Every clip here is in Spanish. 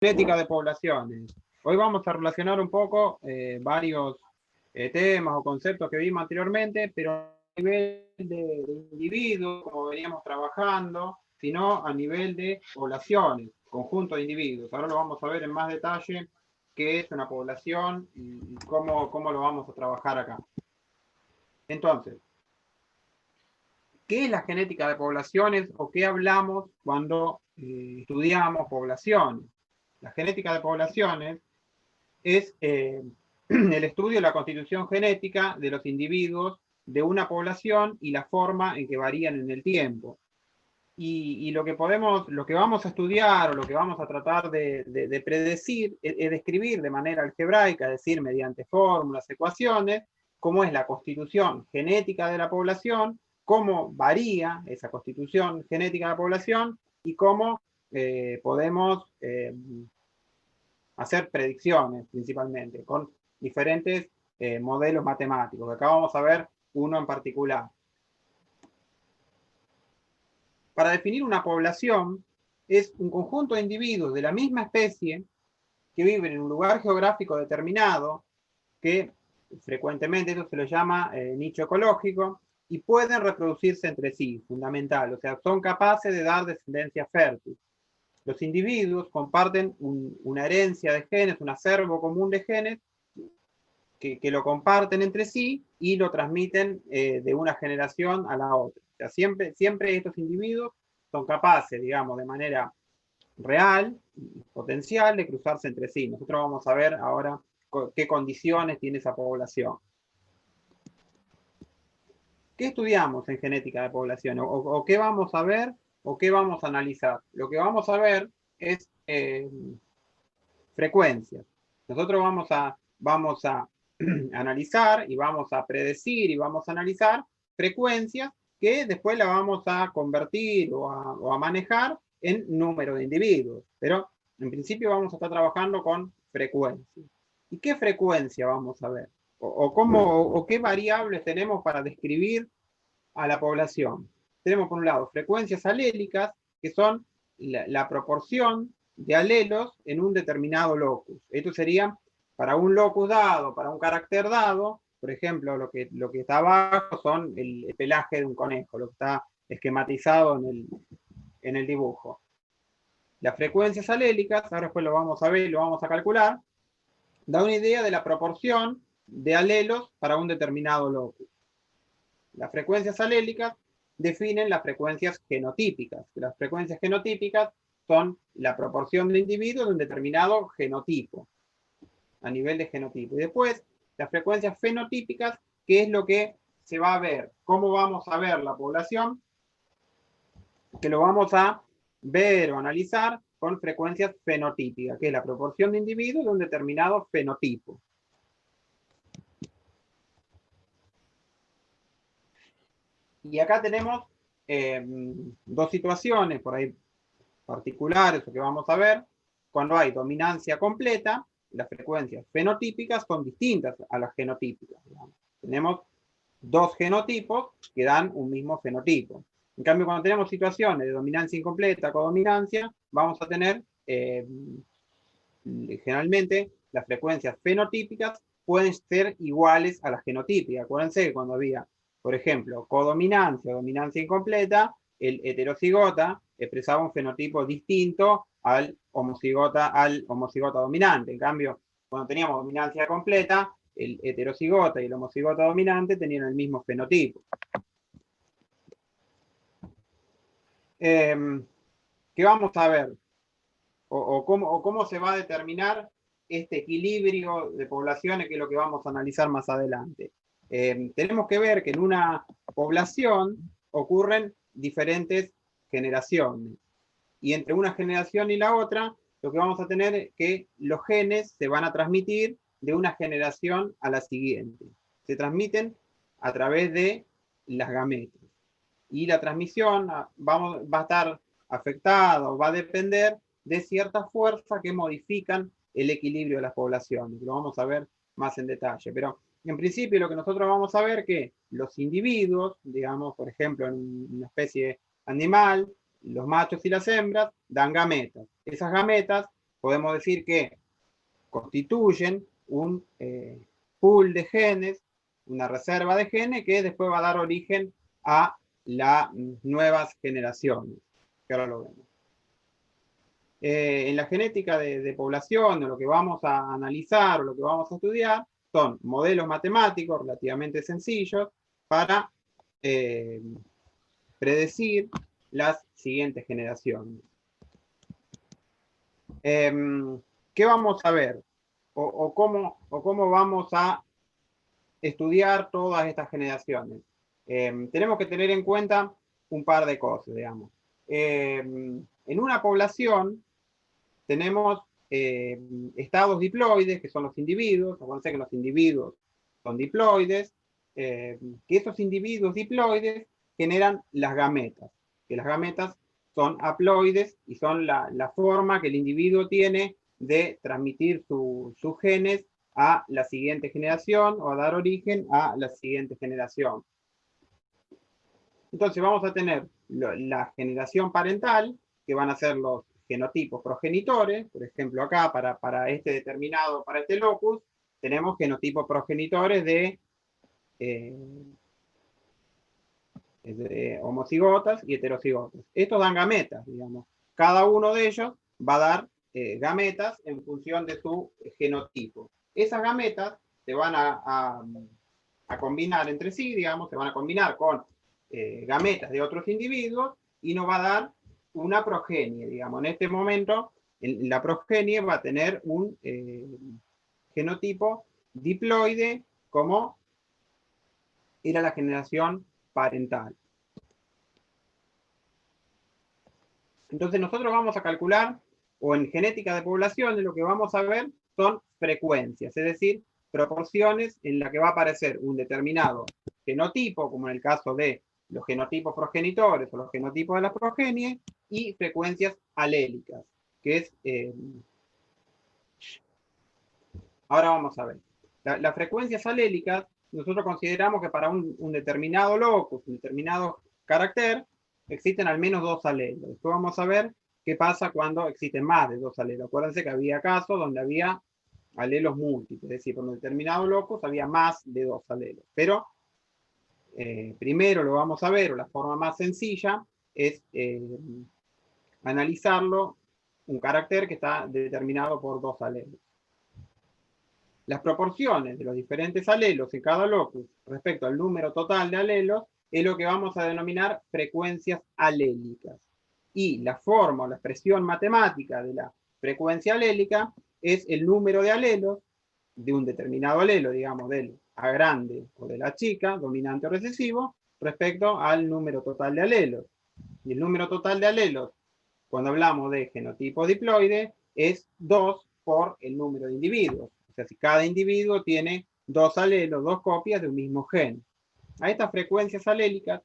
Genética de poblaciones. Hoy vamos a relacionar un poco varios temas o conceptos que vimos anteriormente, pero a nivel de individuos, como veníamos trabajando, sino a nivel de poblaciones, conjunto de individuos. Ahora lo vamos a ver en más detalle qué es una población y cómo lo vamos a trabajar acá. Entonces, ¿qué es la genética de poblaciones o qué hablamos cuando estudiamos poblaciones? La genética de poblaciones es el estudio de la constitución genética de los individuos de una población y la forma en que varían en el tiempo. Y lo que vamos a estudiar o lo que vamos a tratar de predecir es describir de manera algebraica, es decir, mediante fórmulas, ecuaciones, cómo es la constitución genética de la población, cómo varía esa constitución genética de la población y cómo podemos hacer predicciones principalmente con diferentes modelos matemáticos. Acá vamos a ver uno en particular. Para definir una población es un conjunto de individuos de la misma especie que viven en un lugar geográfico determinado, que frecuentemente eso se lo llama nicho ecológico, y pueden reproducirse entre sí, fundamental, o sea, son capaces de dar descendencia fértil. Los individuos comparten una herencia de genes, un acervo común de genes, que lo comparten entre sí y lo transmiten de una generación a la otra. O sea, siempre estos individuos son capaces, digamos, de manera real, potencial, de cruzarse entre sí. Nosotros vamos a ver ahora qué condiciones tiene esa población. ¿Qué estudiamos en genética de población? ¿O qué vamos a ver o qué vamos a analizar? Lo que vamos a ver es frecuencias. Nosotros vamos a analizar y vamos a predecir y vamos a analizar frecuencias que después la vamos a convertir o a manejar en número de individuos. Pero en principio vamos a estar trabajando con frecuencias. ¿Y qué frecuencia vamos a ver? O qué variables tenemos para describir a la población. Tenemos por un lado frecuencias alélicas, que son la proporción de alelos en un determinado locus. Esto sería para un locus dado, para un carácter dado, por ejemplo, lo que está abajo son el pelaje de un conejo, lo que está esquematizado en el dibujo. Las frecuencias alélicas, ahora después lo vamos a ver y lo vamos a calcular, da una idea de la proporción de alelos para un determinado locus. Las frecuencias alélicas definen las frecuencias genotípicas. Las frecuencias genotípicas son la proporción de individuos de un determinado genotipo, a nivel de genotipo. Y después, las frecuencias fenotípicas, que es lo que se va a ver, cómo vamos a ver la población, que lo vamos a ver o analizar con frecuencias fenotípicas, que es la proporción de individuos de un determinado fenotipo. Y acá tenemos dos situaciones por ahí particulares, o que vamos a ver. Cuando hay dominancia completa, las frecuencias fenotípicas son distintas a las genotípicas. Digamos. Tenemos dos genotipos que dan un mismo fenotipo. En cambio, cuando tenemos situaciones de dominancia incompleta, codominancia, vamos a tener generalmente las frecuencias fenotípicas pueden ser iguales a las genotípicas. Acuérdense que cuando había, por ejemplo, codominancia o dominancia incompleta, el heterocigota expresaba un fenotipo distinto al homocigota dominante. En cambio, cuando teníamos dominancia completa, el heterocigota y el homocigota dominante tenían el mismo fenotipo. ¿Qué vamos a ver? O cómo se va a determinar este equilibrio de poblaciones, que es lo que vamos a analizar más adelante. Tenemos que ver que en una población ocurren diferentes generaciones. Y entre una generación y la otra, lo que vamos a tener es que los genes se van a transmitir de una generación a la siguiente. Se transmiten a través de las gametas. Y la transmisión va a estar afectada o va a depender de ciertas fuerzas que modifican el equilibrio de las poblaciones. Lo vamos a ver más en detalle. Pero en principio lo que nosotros vamos a ver es que los individuos, digamos, por ejemplo, en una especie animal, los machos y las hembras dan gametas. Esas gametas podemos decir que constituyen un pool de genes, una reserva de genes que después va a dar origen a las nuevas generaciones, que ahora lo vemos. En la genética de población, lo que vamos a analizar o lo que vamos a estudiar, son modelos matemáticos relativamente sencillos para predecir las siguientes generaciones. ¿Qué vamos a ver? O cómo vamos a estudiar todas estas generaciones. Tenemos que tener en cuenta un par de cosas, digamos. En una población tenemos estados diploides, que son los individuos. Acuérdense que los individuos son diploides, que esos individuos diploides generan las gametas, que las gametas son haploides y son la forma que el individuo tiene de transmitir sus genes a la siguiente generación o a dar origen a la siguiente generación. Entonces vamos a tener la generación parental, que van a ser los genotipos progenitores. Por ejemplo, acá para este locus, tenemos genotipos progenitores de homocigotas y heterocigotas. Estos dan gametas, digamos. Cada uno de ellos va a dar gametas en función de su genotipo. Esas gametas se van a combinar entre sí, digamos, se van a combinar con gametas de otros individuos y nos va a dar una progenie, digamos. En este momento, la progenie va a tener un genotipo diploide como era la generación parental. Entonces nosotros vamos a calcular, o en genética de poblaciones, lo que vamos a ver son frecuencias, es decir, proporciones en las que va a aparecer un determinado genotipo, como en el caso de los genotipos progenitores o los genotipos de la progenie, y frecuencias alélicas, que es... ahora vamos a ver. Las frecuencias alélicas, nosotros consideramos que para un determinado locus, un determinado carácter, existen al menos 2 alelos. Después vamos a ver qué pasa cuando existen más de 2 alelos. Acuérdense que había casos donde había alelos múltiples, es decir, por un determinado locus había más de 2 alelos. Pero primero lo vamos a ver, o la forma más sencilla es analizarlo, un carácter que está determinado por 2 alelos. Las proporciones de los diferentes alelos en cada locus respecto al número total de alelos es lo que vamos a denominar frecuencias alélicas. Y la forma o la expresión matemática de la frecuencia alélica es el número de alelos de un determinado alelo, digamos, del A grande o de la chica, dominante o recesivo, respecto al número total de alelos. Y el número total de alelos, cuando hablamos de genotipo diploide, es 2 por el número de individuos. O sea, si cada individuo tiene 2 alelos, 2 copias de un mismo gen. A estas frecuencias alélicas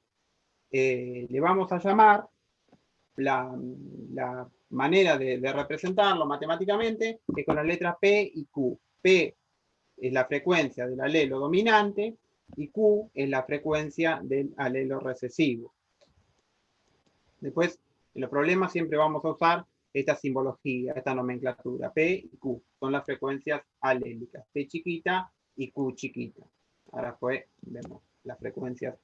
le vamos a llamar la manera de representarlo matemáticamente es con las letras P y Q. P es la frecuencia del alelo dominante y Q es la frecuencia del alelo recesivo. Después, en los problemas siempre vamos a usar esta simbología, esta nomenclatura. P y Q son las frecuencias alélicas. P chiquita y Q chiquita. Ahora pues vemos las frecuencias.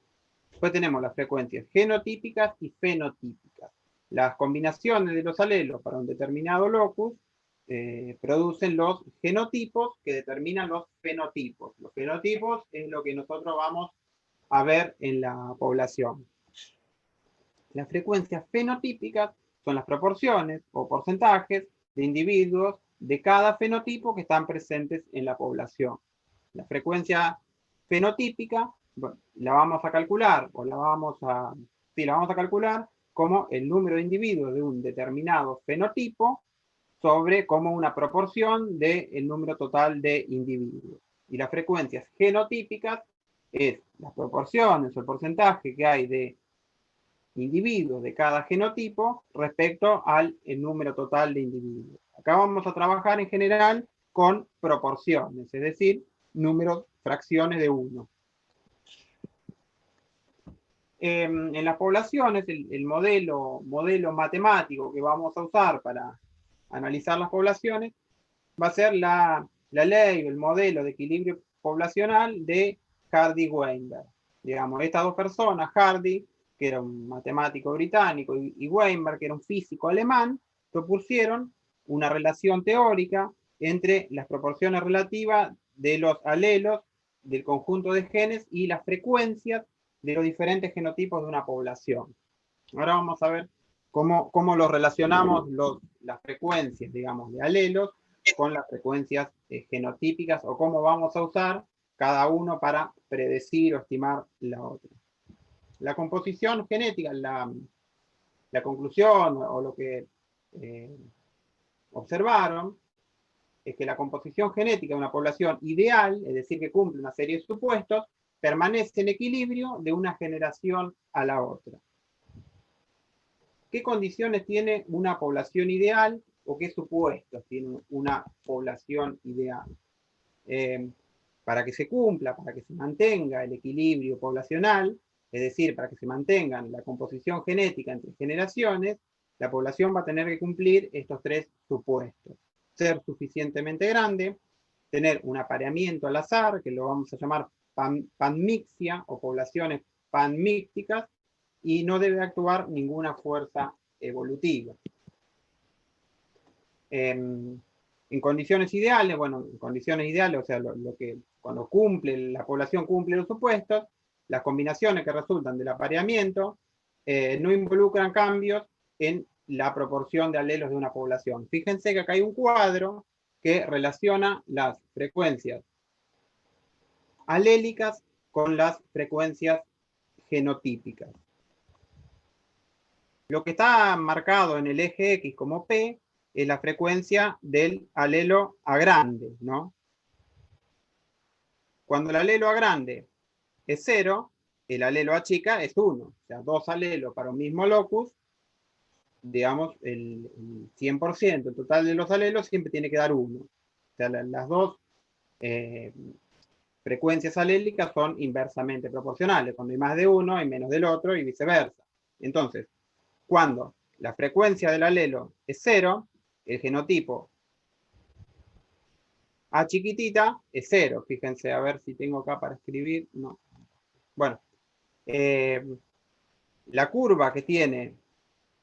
Después tenemos las frecuencias genotípicas y fenotípicas. Las combinaciones de los alelos para un determinado locus producen los genotipos que determinan los fenotipos. Los fenotipos es lo que nosotros vamos a ver en la población. Las frecuencias fenotípicas son las proporciones o porcentajes de individuos de cada fenotipo que están presentes en la población. La frecuencia fenotípica la vamos a calcular, o la vamos a calcular como el número de individuos de un determinado fenotipo sobre como una proporción del número total de individuos. Y las frecuencias genotípicas es las proporciones o el porcentaje que hay de individuos de cada genotipo respecto al número total de individuos. Acá vamos a trabajar en general con proporciones, es decir, números, fracciones de 1. En las poblaciones, el modelo matemático que vamos a usar para analizar las poblaciones, va a ser la ley o el modelo de equilibrio poblacional de Hardy-Weinberg. Digamos, estas dos personas, Hardy, que era un matemático británico, y Weinberg, que era un físico alemán, propusieron una relación teórica entre las proporciones relativas de los alelos del conjunto de genes y las frecuencias de los diferentes genotipos de una población. Ahora vamos a ver cómo lo relacionamos las frecuencias, digamos, de alelos con las frecuencias genotípicas, o cómo vamos a usar cada uno para predecir o estimar la otra. La composición genética, la conclusión o lo que observaron es que la composición genética de una población ideal, es decir, que cumple una serie de supuestos, permanece en equilibrio de una generación a la otra. ¿Qué condiciones tiene una población ideal o qué supuestos tiene una población ideal? Para que se cumpla, para que se mantenga el equilibrio poblacional, es decir, para que se mantenga la composición genética entre generaciones, la población va a tener que cumplir estos tres supuestos. Ser suficientemente grande, tener un apareamiento al azar, que lo vamos a llamar panmixia o poblaciones panmícticas, y no debe actuar ninguna fuerza evolutiva. En condiciones ideales, bueno, en condiciones ideales, o sea, cuando la población cumple los supuestos, las combinaciones que resultan del apareamiento no involucran cambios en la proporción de alelos de una población. Fíjense que acá hay un cuadro que relaciona las frecuencias alélicas con las frecuencias genotípicas. Lo que está marcado en el eje X como P es la frecuencia del alelo A grande, ¿no? Cuando el alelo A grande es 0, el alelo A chica es 1. O sea, dos alelos para un mismo locus, digamos, el 100%, el total de los alelos siempre tiene que dar 1. O sea, las dos frecuencias alélicas son inversamente proporcionales. Cuando hay más de uno, hay menos del otro y viceversa. Entonces, cuando la frecuencia del alelo es 0, el genotipo A chiquitita es 0. Fíjense, a ver si tengo acá para escribir. No. Bueno, la curva que tiene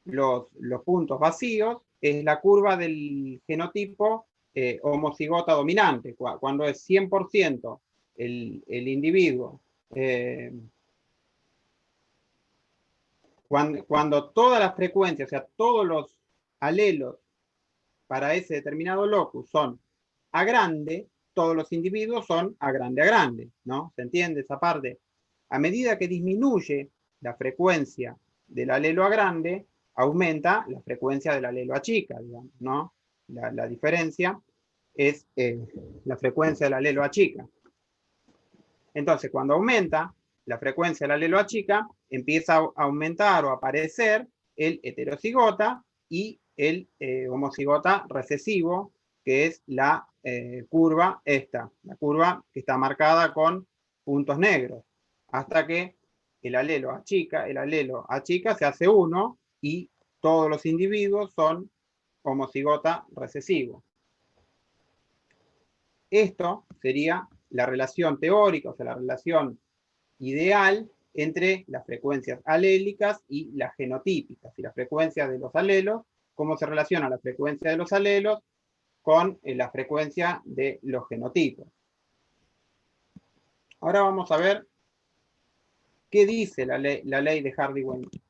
los puntos vacíos es la curva del genotipo homocigota dominante. Cuando es 100% el individuo, cuando todas las frecuencias, o sea, todos los alelos para ese determinado locus son A grande, todos los individuos son A grande, ¿no? ¿Se entiende esa parte? A medida que disminuye la frecuencia del alelo A grande, aumenta la frecuencia del alelo A chica, digamos, ¿no? La diferencia es la frecuencia del alelo A chica. Entonces, cuando aumenta la frecuencia del alelo A chica, empieza a aumentar o a aparecer el heterocigota y el homocigota recesivo, que es la curva esta, la curva que está marcada con puntos negros, hasta que el alelo A chica se hace 1 y todos los individuos son homocigota recesivo. Esto sería la relación teórica, o sea, la relación ideal entre las frecuencias alélicas y las genotípicas, y las frecuencias de los alelos, cómo se relaciona la frecuencia de los alelos con la frecuencia de los genotipos. Ahora vamos a ver qué dice la ley de Hardy-Weinberg.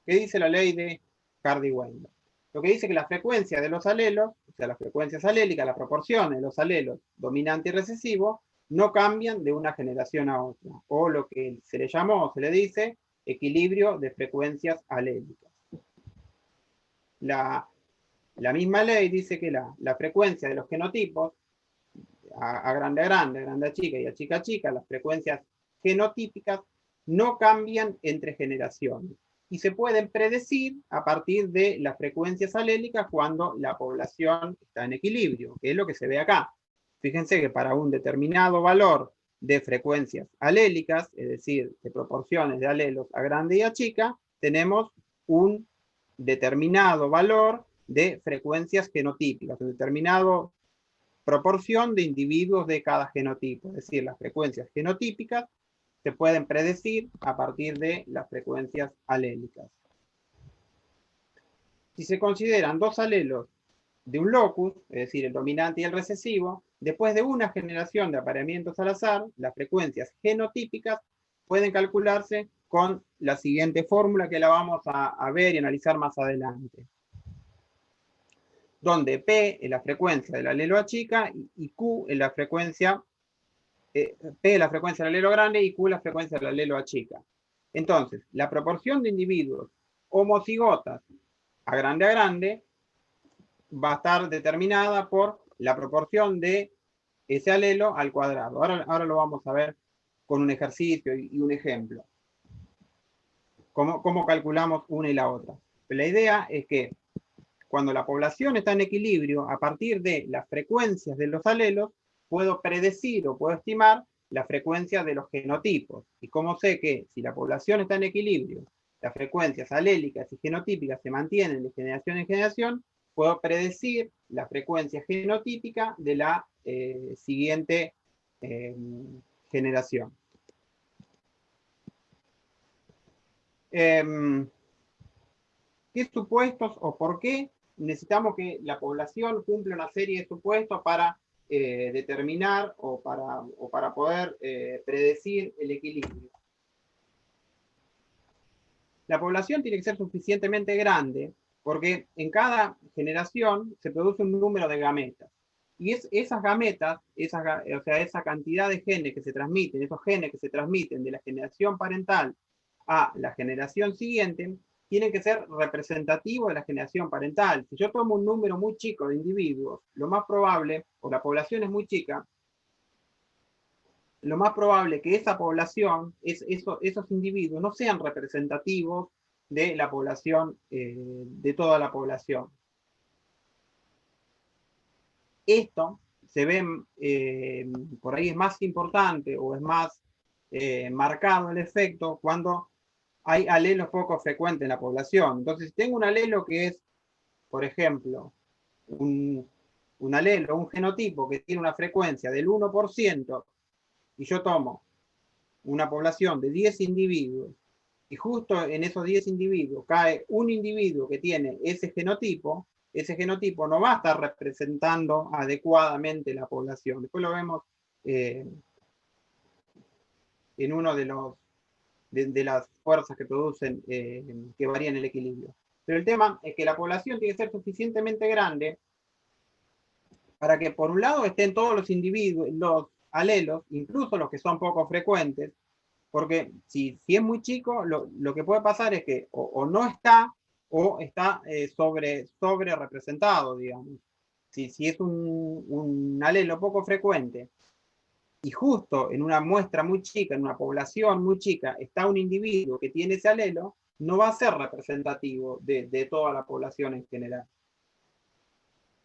¿Qué dice la ley de Hardy-Weinberg? Lo que dice que la frecuencia de los alelos, o sea, las frecuencias alélicas, las proporciones de los alelos dominante y recesivo, no cambian de una generación a otra, o lo que se le llamó, se le dice, equilibrio de frecuencias alélicas. La misma ley dice que la frecuencia de los genotipos, a grande, a chica y a chica, las frecuencias genotípicas no cambian entre generaciones y se pueden predecir a partir de las frecuencias alélicas cuando la población está en equilibrio, que es lo que se ve acá. Fíjense que para un determinado valor de frecuencias alélicas, es decir, de proporciones de alelos a grande y a chica, tenemos un determinado valor de frecuencias genotípicas, en determinado proporción de individuos de cada genotipo. Es decir, las frecuencias genotípicas se pueden predecir a partir de las frecuencias alélicas. Si se consideran dos alelos de un locus, es decir, el dominante y el recesivo, después de una generación de apareamientos al azar, las frecuencias genotípicas pueden calcularse con la siguiente fórmula que la vamos a ver y analizar más adelante, donde P es la frecuencia del alelo A chica y Q es la frecuencia, P es la frecuencia del alelo grande y Q es la frecuencia del alelo A chica. Entonces, la proporción de individuos homocigotas a grande va a estar determinada por la proporción de ese alelo al cuadrado. Ahora lo vamos a ver con un ejercicio y un ejemplo. Cómo calculamos una y la otra. Pero la idea es que cuando la población está en equilibrio, a partir de las frecuencias de los alelos, puedo predecir o puedo estimar la frecuencia de los genotipos. Y como sé que si la población está en equilibrio, las frecuencias alélicas y genotípicas se mantienen de generación en generación, puedo predecir la frecuencia genotípica de la siguiente generación. ¿Qué supuestos o por qué necesitamos que la población cumpla una serie de supuestos para determinar o para poder predecir el equilibrio? La población tiene que ser suficientemente grande porque en cada generación se produce un número de gametas. Y esas gametas, o sea, esa cantidad de genes que se transmiten, esos genes que se transmiten de la generación parental a la generación siguiente, tienen que ser representativos de la generación parental. Si yo tomo un número muy chico de individuos, lo más probable, o la población es muy chica, lo más probable que esa población, esos individuos, no sean representativos de la población, de toda la población. Esto se ve, por ahí es más importante o es más marcado el efecto cuando hay alelos poco frecuentes en la población. Entonces, si tengo un alelo que es, por ejemplo, un alelo, un genotipo que tiene una frecuencia del 1%, y yo tomo una población de 10 individuos, y justo en esos 10 individuos cae un individuo que tiene ese genotipo no va a estar representando adecuadamente la población. Después lo vemos en uno de las fuerzas que producen, que varían el equilibrio. Pero el tema es que la población tiene que ser suficientemente grande para que por un lado estén todos los individuos, los alelos, incluso los que son poco frecuentes, porque si es muy chico, lo que puede pasar es que o no está o está sobre representado, digamos. Si es un alelo poco frecuente y justo en una muestra muy chica, en una población muy chica, está un individuo que tiene ese alelo, no va a ser representativo de toda la población en general.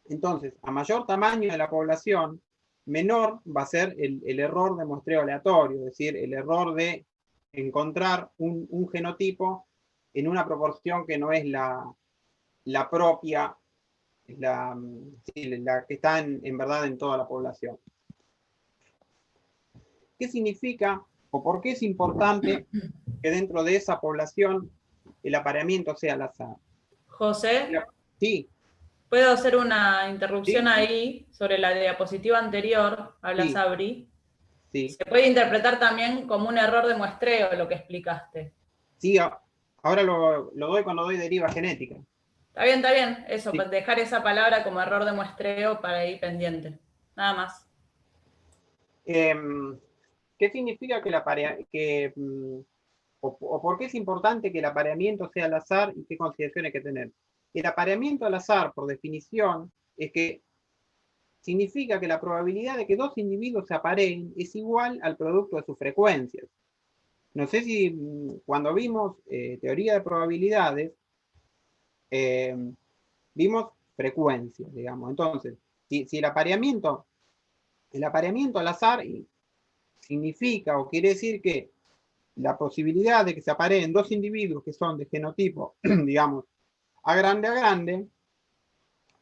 Entonces, a mayor tamaño de la población, menor va a ser el error de muestreo aleatorio, es decir, el error de encontrar un genotipo en una proporción que no es la propia, la que está en verdad en toda la población. ¿Qué significa o por qué es importante que dentro de esa población el apareamiento sea al azar? José, Sí. ¿puedo hacer una interrupción Sí. ahí sobre la diapositiva anterior? Habla Sí. Sabri. Sí. Se puede interpretar también como un error de muestreo lo que explicaste. Sí, ahora lo doy cuando doy deriva genética. Está bien, eso, Sí. dejar esa palabra como error de muestreo para ir pendiente. Nada más. ¿Qué significa o por qué es importante que el apareamiento sea al azar y qué consideraciones hay que tener? El apareamiento al azar, por definición, es que significa que la probabilidad de que dos individuos se apareen es igual al producto de sus frecuencias. No sé si cuando vimos teoría de probabilidades, vimos frecuencias, digamos. Entonces, si el apareamiento al azar significa o quiere decir que la posibilidad de que se apareen dos individuos que son de genotipo, digamos, a grande,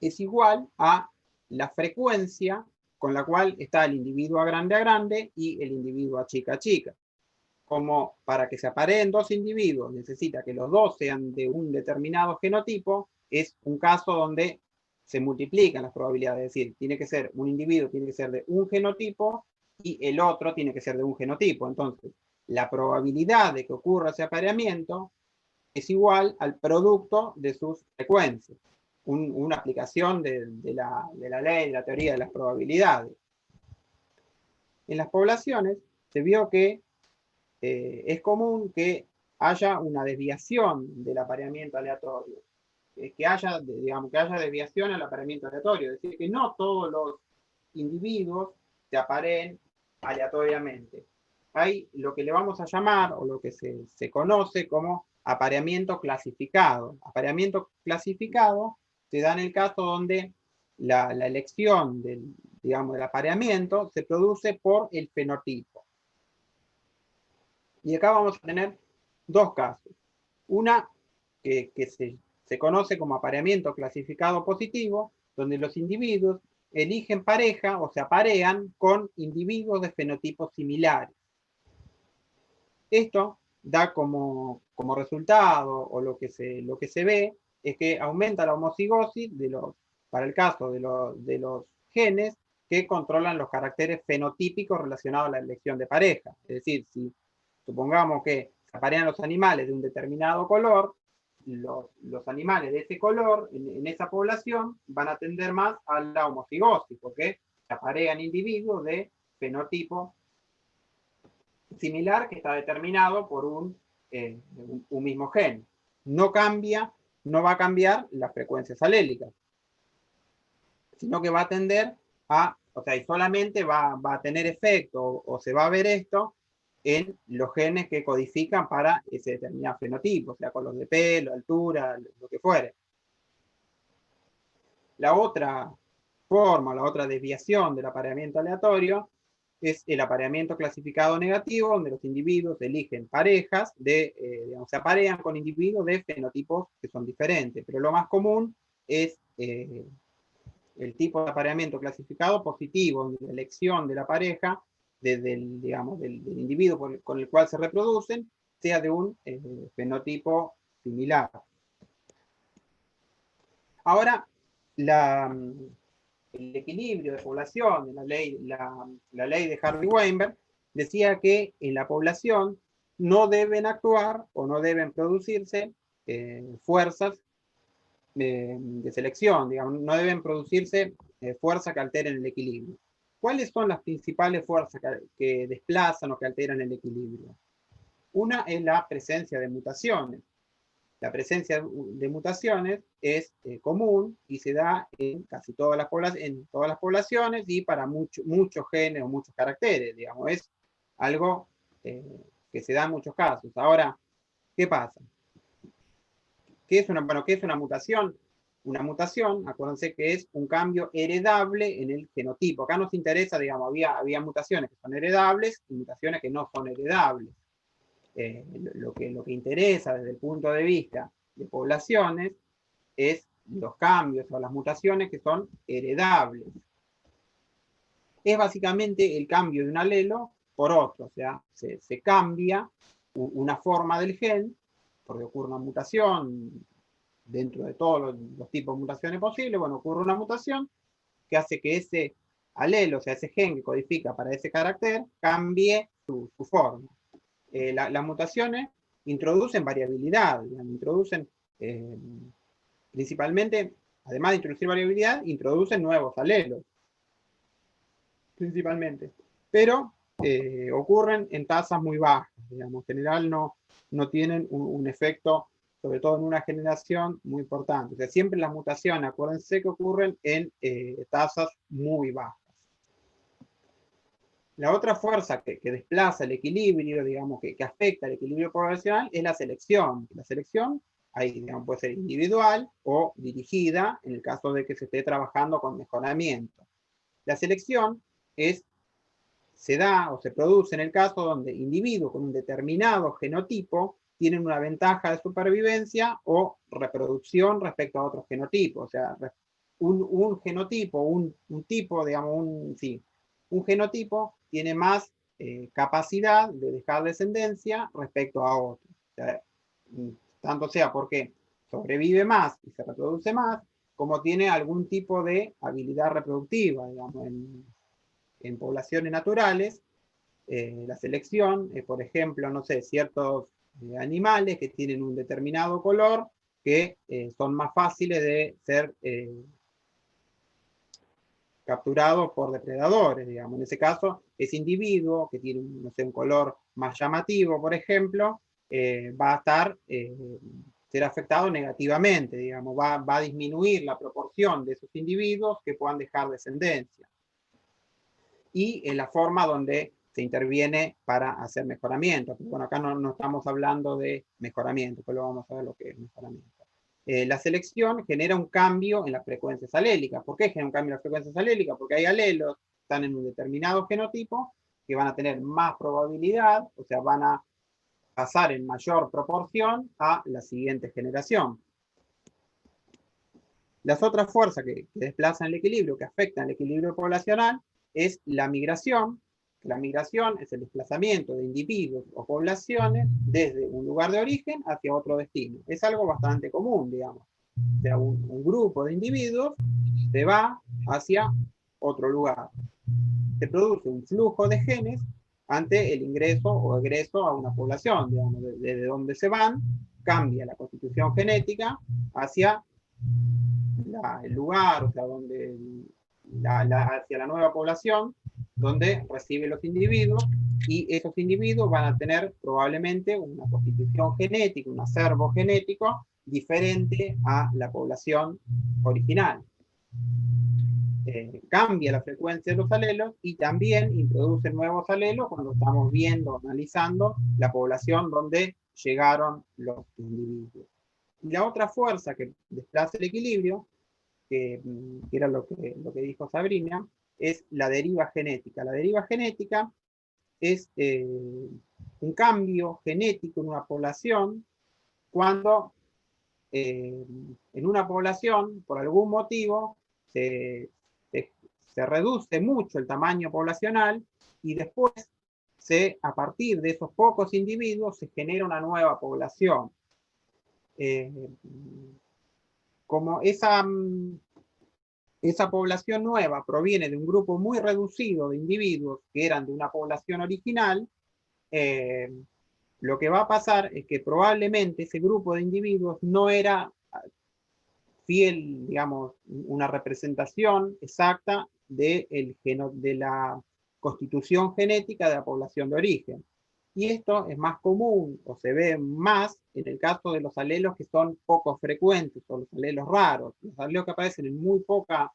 es igual a la frecuencia con la cual está el individuo a grande y el individuo a chica. Como para que se apareen dos individuos necesita que los dos sean de un determinado genotipo, es un caso donde se multiplican las probabilidades, es decir, tiene que ser un individuo, tiene que ser de un genotipo y el otro tiene que ser de un genotipo. Entonces, la probabilidad de que ocurra ese apareamiento es igual al producto de sus frecuencias. Una aplicación de la ley, de la teoría de las probabilidades. En las poblaciones se vio que es común que haya una desviación del apareamiento aleatorio. Que haya, digamos, que haya desviación al apareamiento aleatorio. Es decir, que no todos los individuos se apareen aleatoriamente. Hay lo que le vamos a llamar, o lo que se conoce como apareamiento clasificado. Apareamiento clasificado se da en el caso donde la elección digamos, del apareamiento se produce por el fenotipo. Y acá vamos a tener dos casos. Una que se conoce como apareamiento clasificado positivo, donde los individuos eligen pareja o se aparean con individuos de fenotipos similares. Esto da como resultado, o lo que se ve, es que aumenta la homocigosis para el caso de los genes que controlan los caracteres fenotípicos relacionados a la elección de pareja. Es decir, si supongamos que se aparean los animales de un determinado color, los animales de ese color, en esa población, van a tender más a la homocigosis, porque se aparean individuos de fenotipo similar que está determinado por un mismo gen. No va a cambiar las frecuencias alélicas, sino que va a tender o sea, y solamente va a tener efecto o se va a ver esto en los genes que codifican para ese determinado fenotipo, o sea, color de pelo, altura, lo que fuere. La otra forma, la otra desviación del apareamiento aleatorio es el apareamiento clasificado negativo, donde los individuos eligen parejas, digamos, se aparean con individuos de fenotipos que son diferentes, pero lo más común es el tipo de apareamiento clasificado positivo, donde la elección de la pareja digamos, del individuo con el cual se reproducen sea de un fenotipo similar. Ahora, el equilibrio de población, la ley de Hardy-Weinberg, decía que en la población no deben actuar o no deben producirse fuerzas de selección, digamos, no deben producirse fuerzas que alteren el equilibrio. ¿Cuáles son las principales fuerzas que desplazan o que alteran el equilibrio? Una es la presencia de mutaciones. La presencia de mutaciones es común y se da en casi todas las poblaciones y para muchos genes o muchos caracteres, digamos, es algo que se da en muchos casos. Ahora, ¿qué pasa? ¿Qué es una mutación? Una mutación, acuérdense que es un cambio heredable en el genotipo. Acá nos interesa, digamos, había mutaciones que son heredables y mutaciones que no son heredables. Lo que interesa desde el punto de vista de poblaciones es los cambios o las mutaciones que son heredables. Es básicamente el cambio de un alelo por otro, o sea, se cambia una forma del gen, porque ocurre una mutación dentro de todos los tipos de mutaciones posibles. Bueno, ocurre una mutación que hace que ese alelo, o sea, ese gen que codifica para ese carácter, cambie su forma. Las mutaciones introducen variabilidad, introducen principalmente, además de introducir variabilidad, introducen nuevos alelos, principalmente. Pero ocurren en tasas muy bajas, digamos, en general no tienen un efecto, sobre todo en una generación, muy importante. O sea, siempre las mutaciones, acuérdense que ocurren en tasas muy bajas. La otra fuerza que desplaza el equilibrio, digamos, que afecta el equilibrio poblacional, es la selección. La selección, ahí, digamos, puede ser individual o dirigida, en el caso de que se esté trabajando con mejoramiento. La selección se da o se produce en el caso donde individuos con un determinado genotipo tienen una ventaja de supervivencia o reproducción respecto a otros genotipos. O sea, un genotipo, un tipo, digamos, un genotipo tiene más capacidad de dejar descendencia respecto a otro. O sea, tanto sea porque sobrevive más y se reproduce más, como tiene algún tipo de habilidad reproductiva, digamos, en poblaciones naturales. La selección, por ejemplo, no sé, ciertos animales que tienen un determinado color que son más fáciles de ser capturados por depredadores, digamos. En ese caso, ese individuo que tiene, no sé, un color más llamativo, por ejemplo, va a ser afectado negativamente, digamos, va a disminuir la proporción de esos individuos que puedan dejar descendencia. Y en la forma donde se interviene para hacer mejoramiento. Pero bueno, acá no estamos hablando de mejoramiento, pero vamos a ver lo que es mejoramiento. La selección genera un cambio en las frecuencias alélicas. ¿Por qué genera un cambio en las frecuencias alélicas? Porque hay alelos que están en un determinado genotipo que van a tener más probabilidad, o sea, van a pasar en mayor proporción a la siguiente generación. Las otras fuerzas que desplazan el equilibrio, que afectan el equilibrio poblacional, es la migración. La migración es el desplazamiento de individuos o poblaciones desde un lugar de origen hacia otro destino. Es algo bastante común, digamos. O sea, un grupo de individuos se va hacia otro lugar. Se produce un flujo de genes ante el ingreso o egreso a una población, digamos, desde donde se van, cambia la constitución genética hacia el lugar, o sea, donde hacia la nueva población, donde recibe los individuos, y esos individuos van a tener probablemente una constitución genética, un acervo genético diferente a la población original. Cambia la frecuencia de los alelos y también introduce nuevos alelos cuando estamos viendo, analizando la población donde llegaron los individuos. Y la otra fuerza que desplaza el equilibrio, que era lo que dijo Sabrina, es la deriva genética. La deriva genética es un cambio genético en una población cuando en una población, por algún motivo, se reduce mucho el tamaño poblacional y después, a partir de esos pocos individuos, se genera una nueva población. Como esa población nueva proviene de un grupo muy reducido de individuos que eran de una población original, lo que va a pasar es que probablemente ese grupo de individuos no era fiel, digamos, una representación exacta de la constitución genética de la población de origen. Y esto es más común o se ve más en el caso de los alelos que son poco frecuentes o los alelos raros. Los alelos que aparecen en muy poca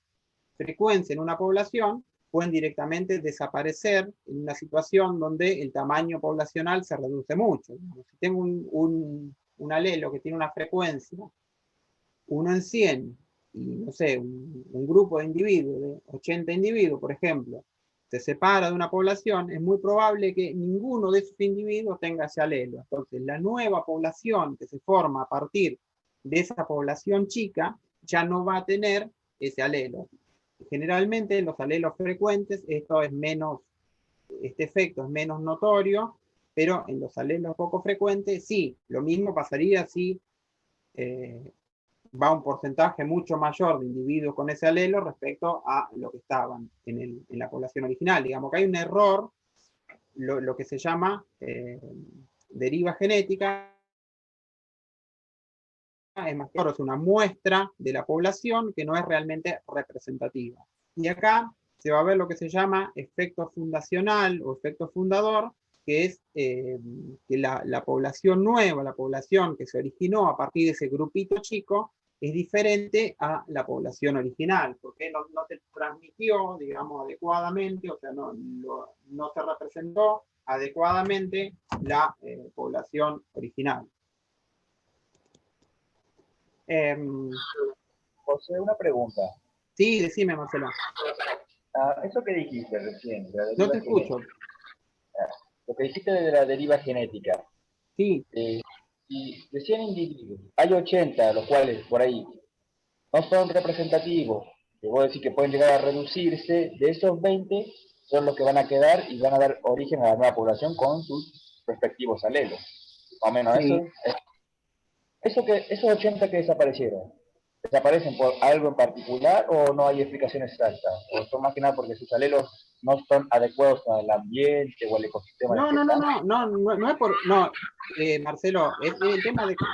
frecuencia en una población pueden directamente desaparecer en una situación donde el tamaño poblacional se reduce mucho. Si tengo un alelo que tiene una frecuencia 1 en 100 y no sé, un grupo de individuos, de 80 individuos, por ejemplo, se separa de una población, es muy probable que ninguno de esos individuos tenga ese alelo. Entonces, la nueva población que se forma a partir de esa población chica ya no va a tener ese alelo. Generalmente, en los alelos frecuentes, este efecto es menos notorio, pero en los alelos poco frecuentes, sí. Lo mismo pasaría si va un porcentaje mucho mayor de individuos con ese alelo respecto a lo que estaban en la población original. Digamos que hay un error, lo que se llama deriva genética, es más claro, es una muestra de la población que no es realmente representativa. Y acá se va a ver lo que se llama efecto fundacional o efecto fundador, que es que la población nueva, la población que se originó a partir de ese grupito chico, es diferente a la población original, porque no se transmitió, digamos, adecuadamente, o sea, no se representó adecuadamente la población original. José, una pregunta. Sí, decime, Marcelo. Eso que dijiste recién, No te escucho. Lo que dijiste de la deriva genética. Sí. Y de 100 individuos, hay 80, los cuales por ahí no son representativos que vos decís que pueden llegar a reducirse, de esos 20 son los que van a quedar y van a dar origen a la nueva población con sus respectivos alelos. Más o menos Sí. esos 80 que desaparecieron, ¿desaparecen por algo en particular o no hay explicaciones exactas? ¿O son más que nada porque sus alelos no son adecuados al ambiente o al ecosistema en el No, que no, no, están? no, no, no, no es por, no, Marcelo, es el tema de que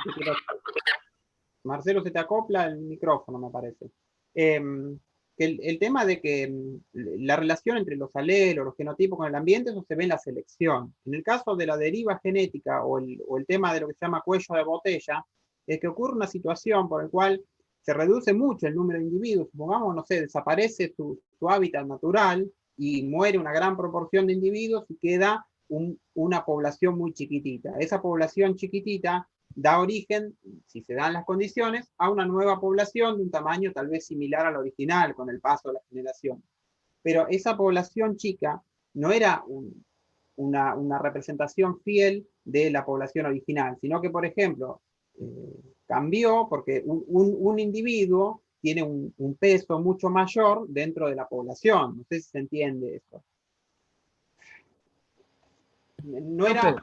Marcelo, se te acopla el micrófono, me parece. El tema de que la relación entre los alelos, los genotipos con el ambiente, eso se ve en la selección. En el caso de la deriva genética o el tema de lo que se llama cuello de botella, es que ocurre una situación por la cual se reduce mucho el número de individuos. Supongamos, no sé, desaparece su hábitat natural y muere una gran proporción de individuos y queda una población muy chiquitita. Esa población chiquitita da origen, si se dan las condiciones, a una nueva población de un tamaño tal vez similar al original con el paso de la generación. Pero esa población chica no era una representación fiel de la población original, sino que, por ejemplo, cambió porque un individuo tiene un peso mucho mayor dentro de la población. No sé si se entiende eso. No era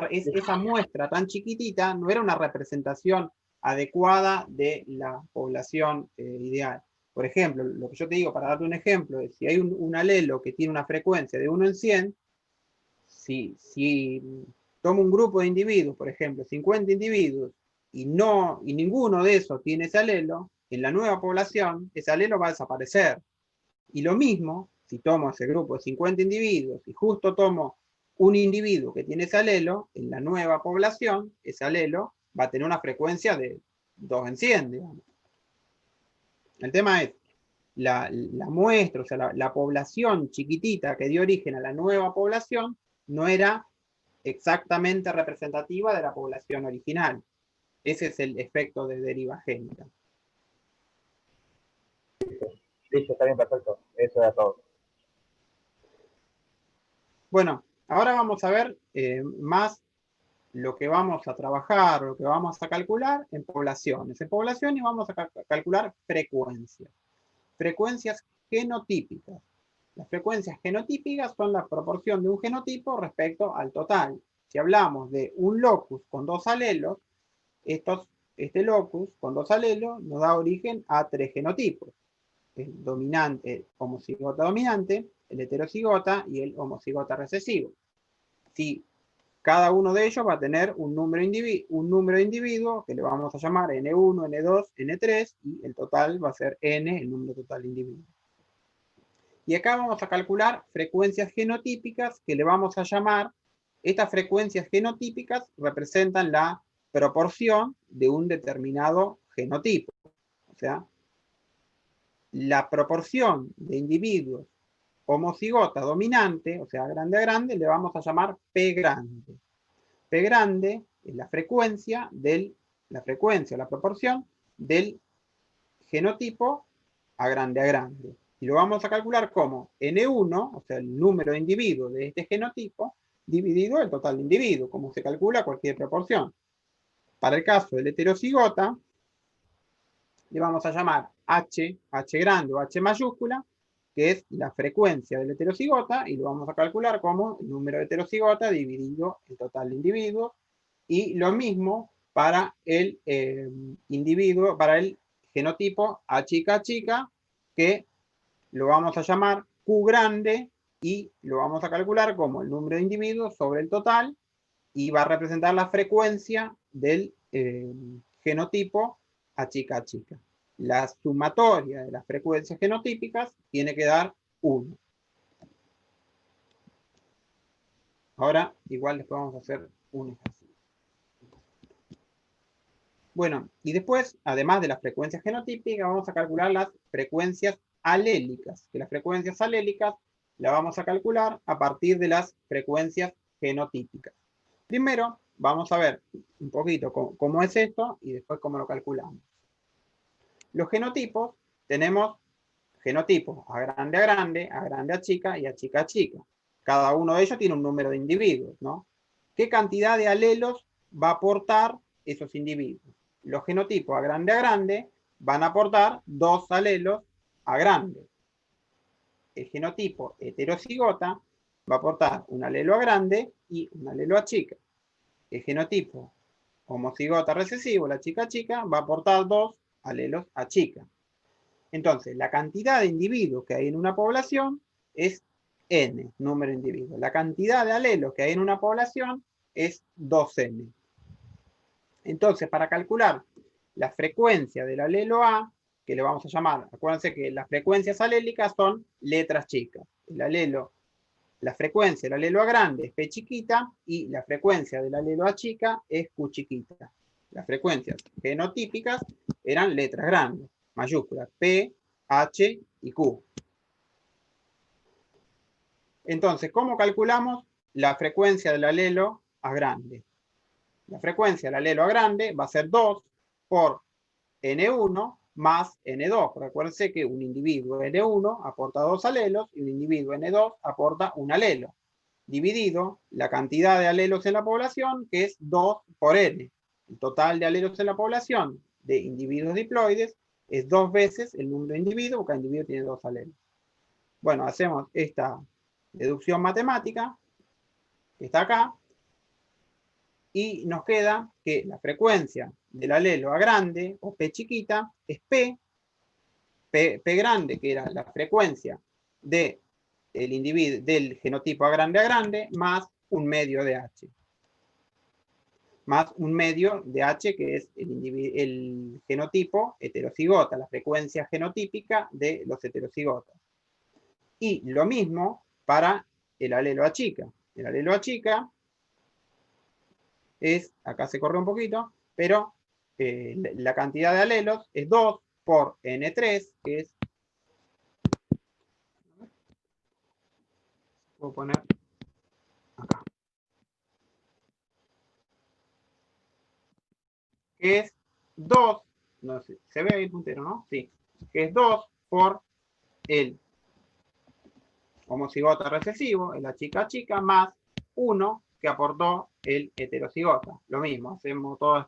esa muestra tan chiquitita, no era una representación adecuada de la población ideal. Por ejemplo, lo que yo te digo, para darte un ejemplo, es si hay un alelo que tiene una frecuencia de 1 en 100, si tomo un grupo de individuos, por ejemplo, 50 individuos, y ninguno de esos tiene ese alelo, en la nueva población, ese alelo va a desaparecer. Y lo mismo, si tomo ese grupo de 50 individuos y justo tomo un individuo que tiene ese alelo, en la nueva población, ese alelo va a tener una frecuencia de 2 en 100, digamos. El tema es, la muestra, o sea, la población chiquitita que dio origen a la nueva población, no era exactamente representativa de la población original. Ese es el efecto de deriva génica. Listo, está bien, perfecto. Eso era todo. Bueno, ahora vamos a ver más lo que vamos a trabajar, lo que vamos a calcular en poblaciones. En poblaciones vamos a calcular frecuencias. Frecuencias genotípicas. Las frecuencias genotípicas son la proporción de un genotipo respecto al total. Si hablamos de un locus con 2 alelos, este locus con 2 alelos nos da origen a 3 genotipos. El dominante, homocigota dominante, el heterocigota y el homocigota recesivo. Si cada uno de ellos va a tener un número de individuos que le vamos a llamar N1, N2, N3 y el total va a ser N, el número total de individuos. Y acá vamos a calcular frecuencias genotípicas que le vamos a llamar, estas frecuencias genotípicas representan la proporción de un determinado genotipo. O sea, la proporción de individuos homocigota dominante, o sea, grande a grande, le vamos a llamar P grande. P grande es la frecuencia, la proporción del genotipo a grande, y lo vamos a calcular como N1, o sea, el número de individuos de este genotipo, dividido el total de individuos, como se calcula cualquier proporción. Para el caso del heterocigota, le vamos a llamar H grande o H mayúscula, que es la frecuencia del heterocigota, y lo vamos a calcular como el número de heterocigota dividido el total de individuos, y lo mismo para el individuo, para el genotipo A chica, que lo vamos a llamar Q grande, y lo vamos a calcular como el número de individuos sobre el total, y va a representar la frecuencia del genotipo A chica. La sumatoria de las frecuencias genotípicas tiene que dar 1. Ahora, igual después vamos a hacer un ejercicio. Bueno, y después, además de las frecuencias genotípicas, vamos a calcular las frecuencias alélicas, que las frecuencias alélicas las vamos a calcular a partir de las frecuencias genotípicas. Primero, vamos a ver un poquito cómo es esto y después cómo lo calculamos. Los genotipos, tenemos genotipos a grande a chica y a chica. Cada uno de ellos tiene un número de individuos, ¿no? ¿Qué cantidad de alelos va a aportar esos individuos? Los genotipos a grande van a aportar 2 alelos A grande. El genotipo heterocigota va a aportar un alelo A grande y un alelo A chica. El genotipo homocigota recesivo, la chica chica, va a aportar 2 alelos A chica. Entonces, la cantidad de individuos que hay en una población es n, número de individuos. La cantidad de alelos que hay en una población es 2n. Entonces, para calcular la frecuencia del alelo A, que le vamos a llamar, acuérdense que las frecuencias alélicas son letras chicas. La frecuencia del alelo A grande es P chiquita y la frecuencia del alelo A chica es Q chiquita. Las frecuencias genotípicas eran letras grandes, mayúsculas, P, H y Q. Entonces, ¿cómo calculamos la frecuencia del alelo A grande? La frecuencia del alelo A grande va a ser 2 por N1 más N2. Recuérdense que un individuo N1 aporta 2 alelos y un individuo N2 aporta un alelo. Dividido la cantidad de alelos en la población, que es 2 por N. El total de alelos en la población de individuos diploides es 2 veces el número de individuos, porque cada individuo tiene 2 alelos. Bueno, hacemos esta deducción matemática, que está acá, y nos queda que la frecuencia del alelo A grande, o P chiquita, es P grande, que era la frecuencia del individuo, del genotipo A grande, más un medio de H. Más un medio de H, que es el genotipo heterocigota, la frecuencia genotípica de los heterocigotas. Y lo mismo para el alelo A chica. El alelo A chica es, acá se corre un poquito, pero la cantidad de alelos es 2 por N3, que es, voy a poner acá, que es 2, no sé, se ve ahí el puntero, ¿no? Sí, que es 2 por el homocigota recesivo, la chica chica, más 1 que aportó el heterocigota. Lo mismo, hacemos todo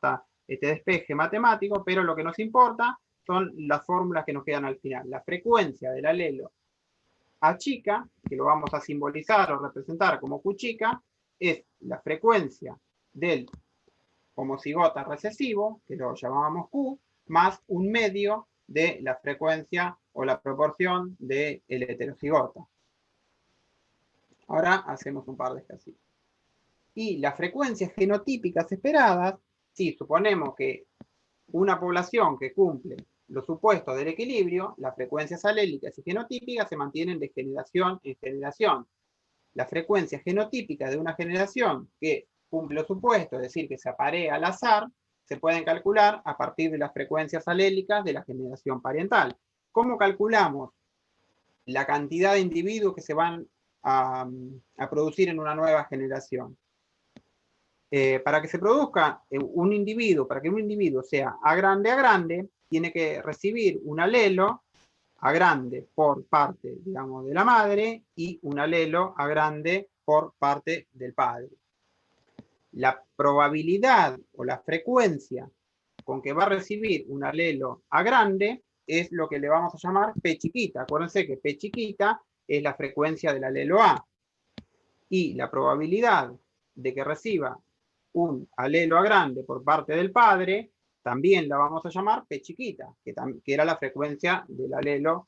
este despeje matemático, pero lo que nos importa son las fórmulas que nos quedan al final. La frecuencia del alelo A chica, que lo vamos a simbolizar o representar como Q chica, es la frecuencia del homocigota recesivo, que lo llamábamos Q, más un medio de la frecuencia o la proporción del heterocigota. Ahora hacemos un par de ejercicios. Y las frecuencias genotípicas esperadas, si suponemos que una población que cumple los supuestos del equilibrio, las frecuencias alélicas y genotípicas se mantienen de generación en generación. La frecuencia genotípica de una generación que cumple los supuestos, es decir, que se aparea al azar, se pueden calcular a partir de las frecuencias alélicas de la generación parental. ¿Cómo calculamos la cantidad de individuos que se van a producir en una nueva generación? Para que se produzca un individuo, para que un individuo sea A grande, tiene que recibir un alelo A grande por parte, digamos, de la madre y un alelo A grande por parte del padre. La probabilidad o la frecuencia con que va a recibir un alelo A grande es lo que le vamos a llamar P chiquita. Acuérdense que P chiquita es la frecuencia del alelo A. Y la probabilidad de que reciba un alelo A grande por parte del padre, también la vamos a llamar P chiquita, que era la frecuencia del alelo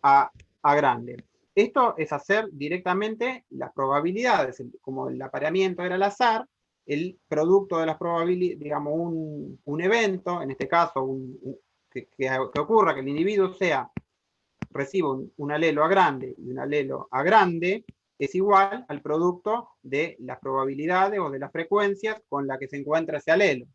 A grande. Esto es hacer directamente las probabilidades, como el apareamiento era al azar, el producto de las probabilidades, digamos, un evento, en este caso, que ocurra que el individuo reciba un alelo A grande y un alelo A grande, es igual al producto de las probabilidades o de las frecuencias con la que se encuentra ese alelo.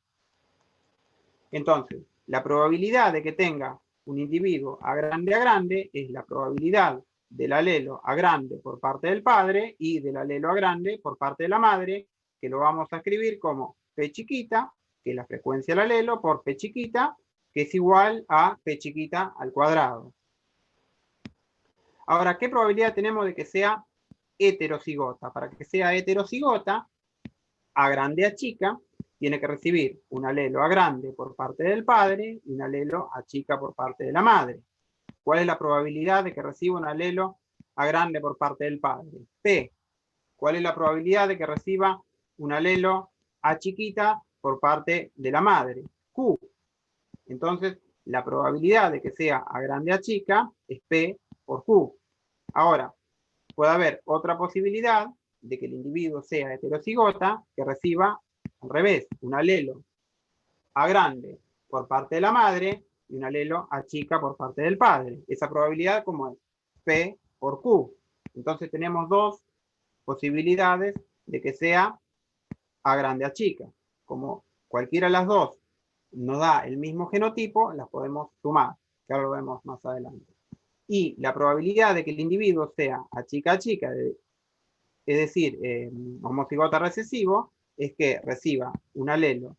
Entonces, la probabilidad de que tenga un individuo A grande es la probabilidad del alelo A grande por parte del padre y del alelo A grande por parte de la madre, que lo vamos a escribir como P chiquita, que es la frecuencia del alelo, por P chiquita, que es igual a P chiquita al cuadrado. Ahora, ¿qué probabilidad tenemos de que sea heterocigota? Para que sea heterocigota, A grande A chica tiene que recibir un alelo A grande por parte del padre y un alelo A chica por parte de la madre. ¿Cuál es la probabilidad de que reciba un alelo A grande por parte del padre? P. ¿Cuál es la probabilidad de que reciba un alelo A chiquita por parte de la madre? Q. Entonces, la probabilidad de que sea A grande A chica es P por Q. Ahora, puede haber otra posibilidad de que el individuo sea heterocigota, que reciba al revés, un alelo A grande por parte de la madre y un alelo A chica por parte del padre. Esa probabilidad, ¿cómo es? P por Q. Entonces tenemos dos posibilidades de que sea A grande A chica. Como cualquiera de las dos nos da el mismo genotipo, las podemos sumar, que ahora lo vemos más adelante. Y la probabilidad de que el individuo sea A chica, es decir, homocigota recesivo, es que reciba un alelo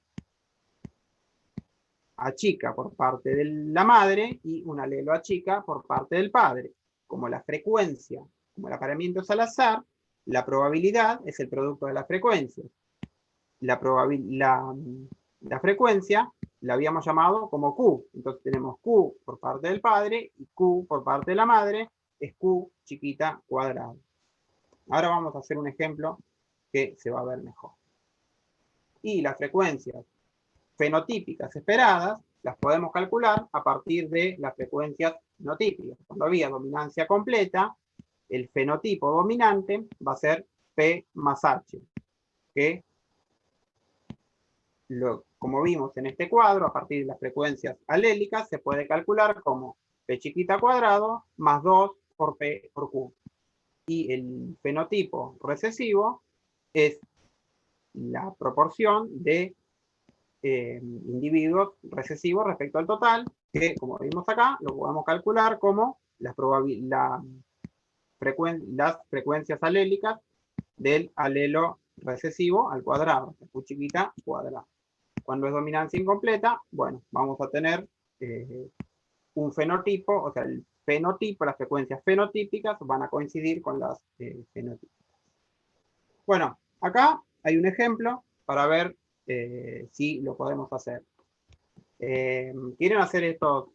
A chica por parte de la madre y un alelo A chica por parte del padre. Como la frecuencia, como el apareamiento es al azar, la probabilidad es el producto de las frecuencias. La frecuencia la habíamos llamado como Q. Entonces tenemos Q por parte del padre y Q por parte de la madre es Q chiquita cuadrada. Ahora vamos a hacer un ejemplo que se va a ver mejor. Y las frecuencias fenotípicas esperadas las podemos calcular a partir de las frecuencias fenotípicas. Cuando había dominancia completa, el fenotipo dominante va a ser P más H, que como vimos en este cuadro, a partir de las frecuencias alélicas, se puede calcular como P chiquita cuadrado más 2 por P por Q. Y el fenotipo recesivo es la proporción de individuos recesivos respecto al total, que como vimos acá, lo podemos calcular como las frecuencias alélicas del alelo recesivo al cuadrado, Q chiquita cuadrada. Cuando es dominancia incompleta, bueno, vamos a tener un fenotipo, o sea, el fenotipo, las frecuencias fenotípicas van a coincidir con las fenotípicas. Bueno, acá hay un ejemplo para ver si lo podemos hacer. ¿Quieren hacer esto?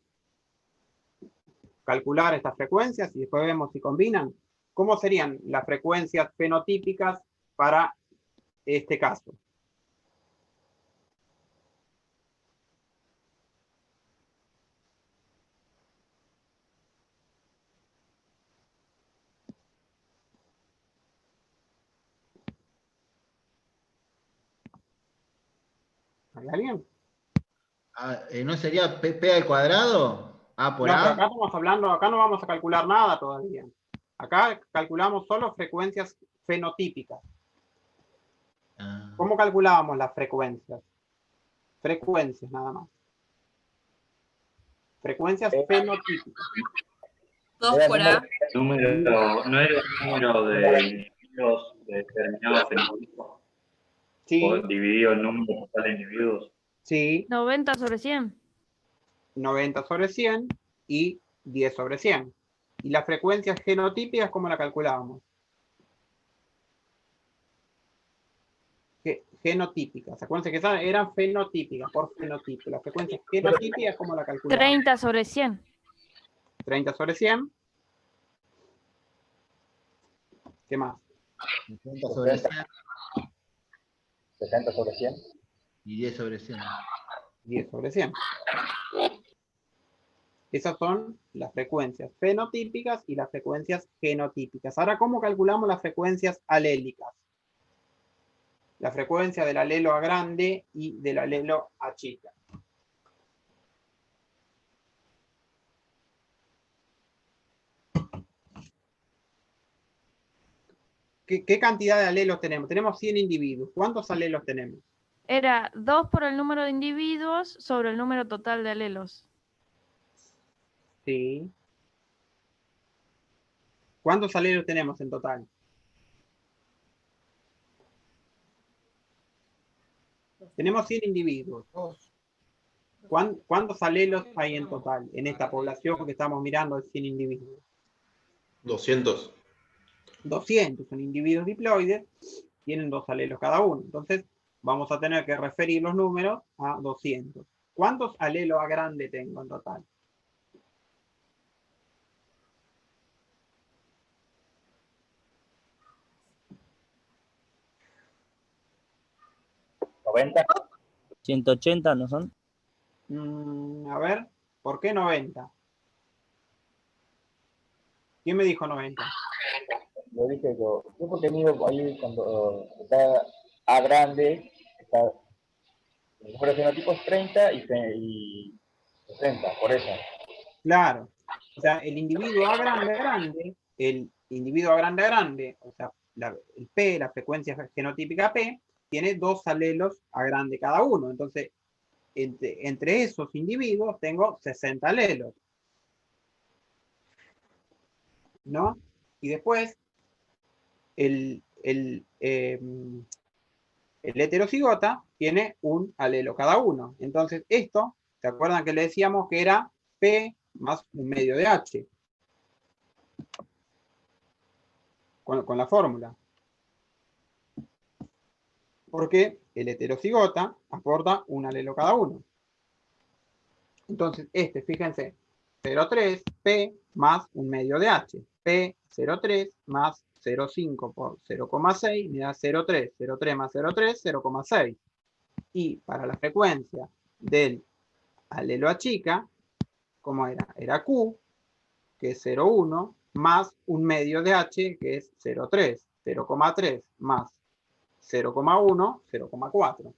Calcular estas frecuencias y después vemos si combinan. ¿Cómo serían las frecuencias fenotípicas para este caso? ¿Hay alguien? ¿No sería P al cuadrado? ¿A por No, pero A? acá estamos hablando, acá no vamos a calcular nada todavía. Acá calculamos solo frecuencias fenotípicas. ¿Cómo calculábamos las frecuencias? Frecuencias nada más. Frecuencias fenotípicas. 2 por A. No era el número de individuos de determinados fenotipos. Sí, O dividido el número total de individuos. sí, 90 sobre 100. 90 sobre 100 y 10 sobre 100. ¿Y las frecuencias genotípicas cómo la calculábamos? Genotípicas. Acuérdense que eran fenotípicas, por fenotipo. Las frecuencias genotípicas, ¿cómo la calculábamos? 30 sobre 100. 30 sobre 100. ¿Qué más? 60 sobre 100 60 sobre 100. y 10 sobre 100. 10 sobre 100. Esas son las frecuencias fenotípicas y las frecuencias genotípicas. Ahora, ¿cómo calculamos las frecuencias alélicas? La frecuencia del alelo A grande y del alelo A chica. ¿Qué cantidad de alelos tenemos? Tenemos 100 individuos. ¿Cuántos alelos tenemos? Era 2 por el número de individuos sobre el número total de alelos. Sí. ¿Cuántos alelos tenemos en total? Tenemos 100 individuos. ¿Cuántos alelos hay en total en esta población que estamos mirando de 100 individuos? 200. 200 son individuos diploides, tienen 2 alelos cada uno. Entonces, vamos a tener que referir los números a 200. ¿Cuántos alelos A grande tengo en total? 90. 180, ¿no son? A ver, ¿por qué 90? ¿Quién me dijo 90? Lo dije yo porque mido ahí cuando está A grande, está, el número de fenotipos 30 y 60, por eso. Claro. O sea, el individuo A grande, el individuo A grande, o sea, el P, la frecuencia genotípica P, tiene 2 alelos A grande cada uno. Entonces, entre esos individuos tengo 60 alelos, ¿no? Y después, el heterocigota tiene un alelo cada uno. Entonces, esto, ¿se acuerdan que le decíamos que era P más un medio de H? Con la fórmula. Porque el heterocigota aporta un alelo cada uno. Entonces, fíjense, 0,3 P más un medio de H. P 0,3 más 0,5 por 0,6 me da 0,3. 0,3 más 0,3, 0,6. Y para la frecuencia del alelo A chica, ¿cómo era? Era Q, que es 0,1, más un medio de H, que es 0,3. 0,3 más 0,1, 0,4.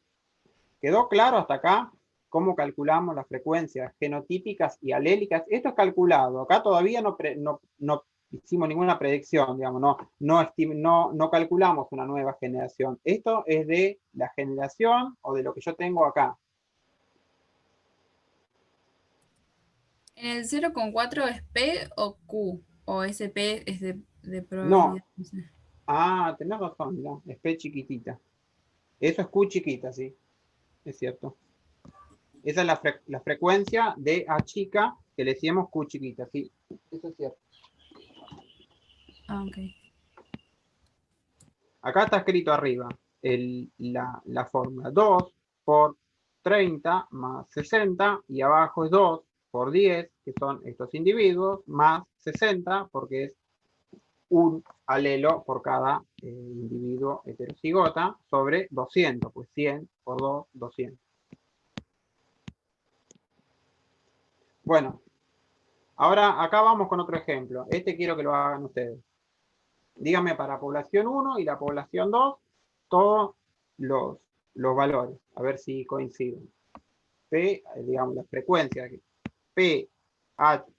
¿Quedó claro hasta acá cómo calculamos las frecuencias genotípicas y alélicas? Esto es calculado. Acá todavía no hicimos ninguna predicción, digamos, no calculamos una nueva generación. Esto es de la generación o de lo que yo tengo acá. ¿En el 0,4 es P o Q? ¿O ese P es de No. probabilidad? No sé. Ah, tenés razón, mirá, es P chiquitita. Eso es Q chiquita, sí. Es cierto. Esa es la frecuencia de A chica que le decíamos Q chiquita, sí. Eso es cierto. Ah, ok. Acá está escrito arriba la fórmula. 2 por 30 más 60 y abajo es 2 por 10, que son estos individuos, más 60, porque es un alelo por cada individuo heterocigota, sobre 200, pues 100 por 2, 200. Bueno, ahora acá vamos con otro ejemplo. Quiero que lo hagan ustedes. Díganme para población 1 y la población 2 todos los valores, a ver si coinciden. P, digamos, la frecuencia P,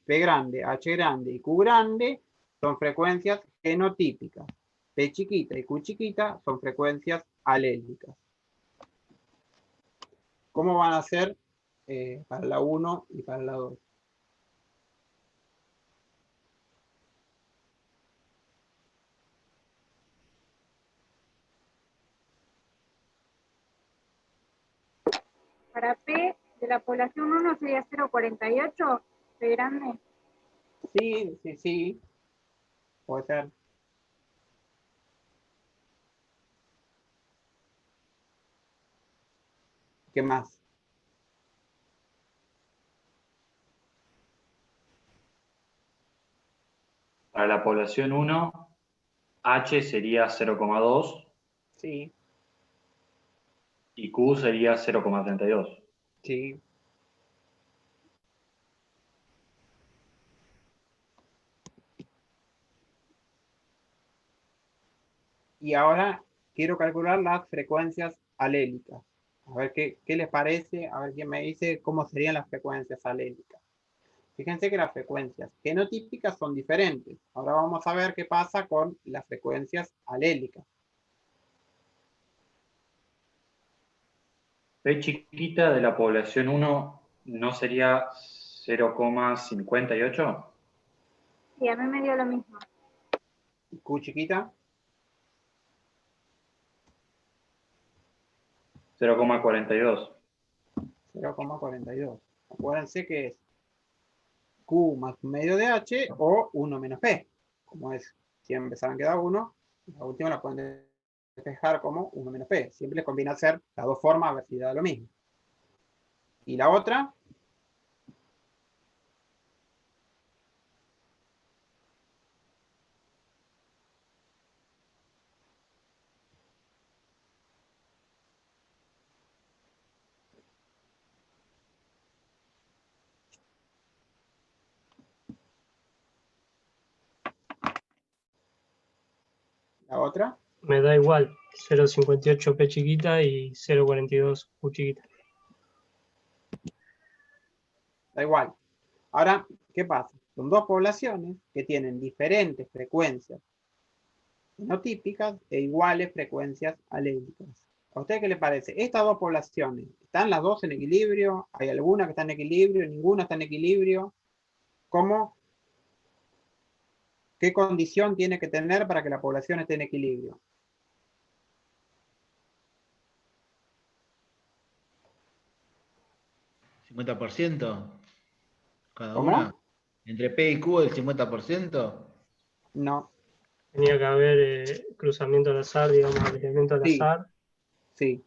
P grande, H grande y Q grande son frecuencias genotípicas. P chiquita y Q chiquita son frecuencias alélicas. ¿Cómo van a ser para la 1 y para la 2? Para P de la población 1 sería 0,48, P grande. Sí, sí, sí. Puede ser. ¿Qué más? Para la población 1, H sería 0,2 Sí, y Q sería 0,32. sí. Y ahora quiero calcular las frecuencias alélicas. A ver qué les parece, a ver quién me dice cómo serían las frecuencias alélicas. Fíjense que las frecuencias genotípicas son diferentes. Ahora vamos a ver qué pasa con las frecuencias alélicas. P chiquita de la población 1 no sería 0,58. Sí, a mí me dio lo mismo. Q chiquita, 0,42. 0,42. Acuérdense que es Q más un medio de H o 1 menos P. Como es, siempre saben que da 1, la última la pueden despejar como 1 menos P. Siempre les conviene hacer las dos formas a ver si da lo mismo. Y la otra, La otra. Me da igual, 0,58 P chiquita y 0,42 Q chiquita. Da igual. Ahora, ¿qué pasa? Son dos poblaciones que tienen diferentes frecuencias fenotípicas e iguales frecuencias alélicas. ¿A usted qué le parece? Estas dos poblaciones, ¿están las dos en equilibrio? ¿Hay alguna que está en equilibrio? ¿Ninguna está en equilibrio? ¿Cómo? ¿Qué condición tiene que tener para que la población esté en equilibrio? ¿50% cada ¿Cómo? una? ¿Entre P y Q el 50%? No. Tenía que haber cruzamiento al azar, digamos, alineamiento al Sí. azar. Sí.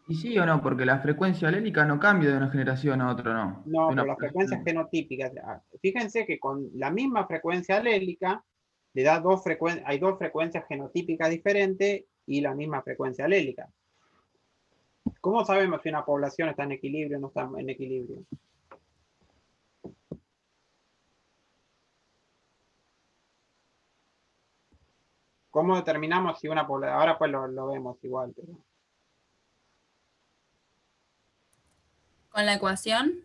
¿Y sí o no? Porque la frecuencia alélica no cambia de una generación a otra, ¿no? No, De una por las frecuencias población. genotípicas. Fíjense que con la misma frecuencia alélica le da hay dos frecuencias genotípicas diferentes y la misma frecuencia alélica. ¿Cómo sabemos si una población está en equilibrio o no está en equilibrio? ¿Cómo determinamos si una población? Ahora pues lo vemos igual. Pero... Con la ecuación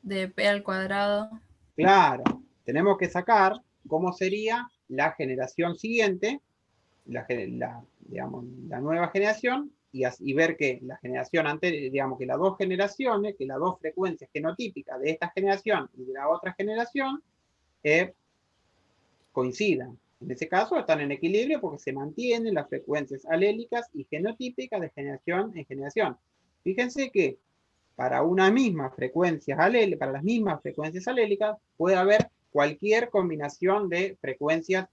de P al cuadrado. Claro, tenemos que sacar cómo sería la generación siguiente, digamos, la nueva generación, y ver que la generación anterior, digamos que las dos generaciones, que las dos frecuencias genotípicas de esta generación y de la otra generación coincidan. En ese caso están en equilibrio porque se mantienen las frecuencias alélicas y genotípicas de generación en generación. Fíjense que para una misma frecuencia alélica, para las mismas frecuencias alélicas, puede haber cualquier combinación de frecuencias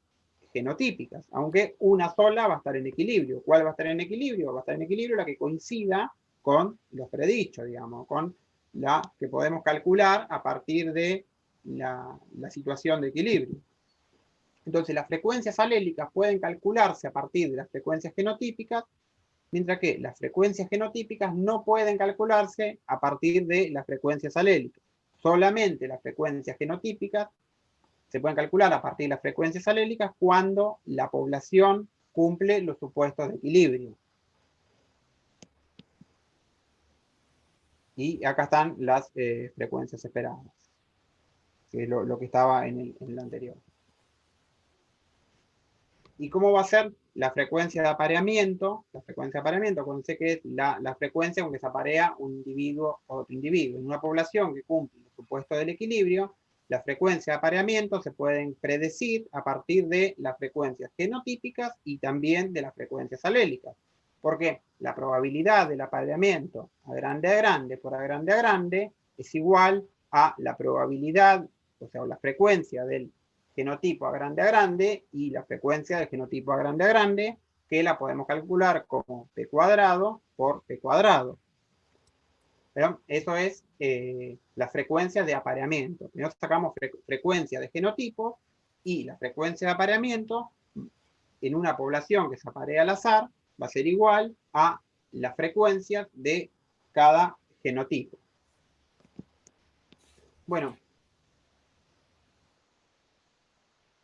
genotípicas, aunque una sola va a estar en equilibrio. ¿Cuál va a estar en equilibrio? Va a estar en equilibrio la que coincida con los predichos, digamos, con la que podemos calcular a partir de la situación de equilibrio. Entonces, las frecuencias alélicas pueden calcularse a partir de las frecuencias genotípicas, mientras que las frecuencias genotípicas no pueden calcularse a partir de las frecuencias alélicas. Solamente las frecuencias genotípicas se pueden calcular a partir de las frecuencias alélicas cuando la población cumple los supuestos de equilibrio. Y acá están las frecuencias esperadas, que es lo que estaba en el anterior. ¿Y cómo va a ser la frecuencia de apareamiento? La frecuencia de apareamiento, acuérdense que es la frecuencia con que se aparea un individuo a otro individuo. En una población que cumple el supuesto del equilibrio, la frecuencia de apareamiento se pueden predecir a partir de las frecuencias genotípicas y también de las frecuencias alélicas. Porque la probabilidad del apareamiento a grande por a grande es igual a la probabilidad, o sea, la frecuencia del genotipo a grande y la frecuencia del genotipo a grande, que la podemos calcular como P cuadrado por P cuadrado. Pero eso es la frecuencia de apareamiento. Primero sacamos frecuencia de genotipo y la frecuencia de apareamiento en una población que se aparea al azar va a ser igual a la frecuencia de cada genotipo. Bueno,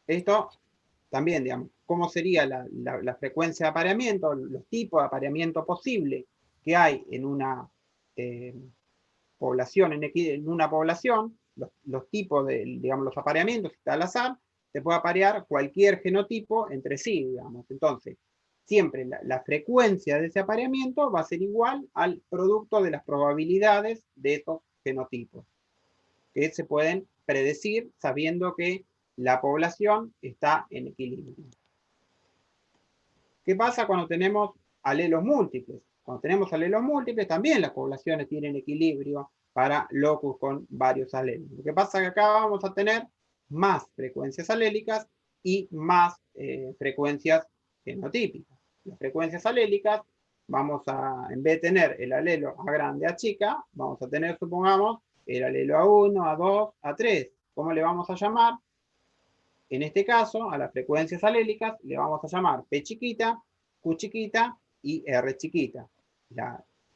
esto también, digamos, ¿cómo sería la frecuencia de apareamiento? Los tipos de apareamiento posible que hay en una población, en una población, los tipos de, digamos, los apareamientos, si está al azar, se puede aparear cualquier genotipo entre sí, digamos. Entonces, siempre la frecuencia de ese apareamiento va a ser igual al producto de las probabilidades de esos genotipos, que se pueden predecir sabiendo que la población está en equilibrio. ¿Qué pasa cuando tenemos alelos múltiples? Cuando tenemos alelos múltiples, también las poblaciones tienen equilibrio para locus con varios alelos. Lo que pasa es que acá vamos a tener más frecuencias alélicas y más frecuencias genotípicas. Las frecuencias alélicas, vamos a, en vez de tener el alelo A grande, A chica, vamos a tener, supongamos, el alelo A1, A2, A3. ¿Cómo le vamos a llamar? En este caso, a las frecuencias alélicas le vamos a llamar P chiquita, Q chiquita y R chiquita.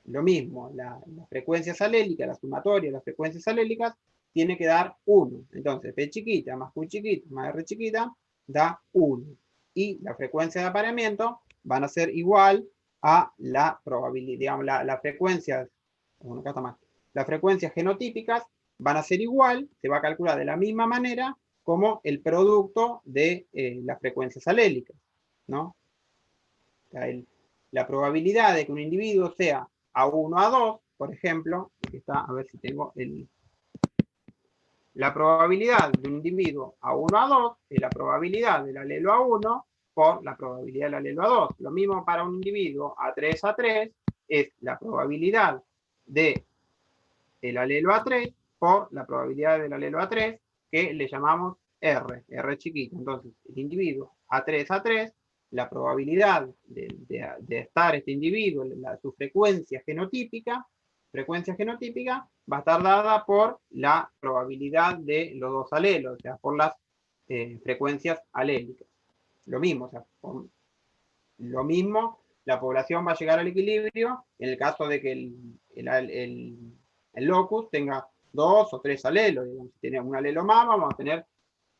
Lo mismo, las frecuencias alélicas, la sumatoria de las frecuencias alélicas, tiene que dar 1. Entonces, P chiquita más Q chiquita más R chiquita da 1. Y la frecuencia de apareamiento van a ser igual a la probabilidad, digamos, la frecuencia, bueno, acá está mal, las frecuencias genotípicas van a ser igual, se va a calcular de la misma manera como el producto de las frecuencias alélicas, ¿no? O sea, la probabilidad de que un individuo sea A1, A2, por ejemplo, aquí está, a ver si tengo la probabilidad de un individuo A1, A2 es la probabilidad del alelo A1 por la probabilidad del alelo A2. Lo mismo para un individuo A3, A3 es la probabilidad del alelo A3 por la probabilidad del alelo A3, que le llamamos R chiquita. Entonces, el individuo A3, A3, la probabilidad de estar este individuo, su frecuencia genotípica va a estar dada por la probabilidad de los dos alelos, o sea, por las frecuencias alélicas. Lo mismo, o sea, la población va a llegar al equilibrio en el caso de que el locus tenga 2 o 3 alelos. Digamos, si tiene un alelo más, vamos a tener,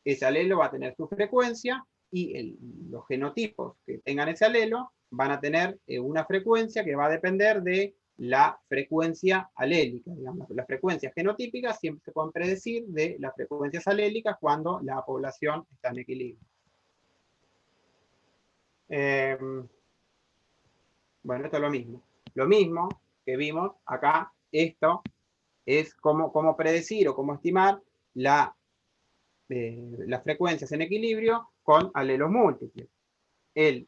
ese alelo va a tener su frecuencia, y los genotipos que tengan ese alelo van a tener una frecuencia que va a depender de la frecuencia alélica. Digamos, las frecuencias genotípicas siempre se pueden predecir de las frecuencias alélicas cuando la población está en equilibrio. Bueno, esto es lo mismo. Lo mismo que vimos acá, esto es cómo predecir o cómo estimar las frecuencias en equilibrio con alelos múltiples. El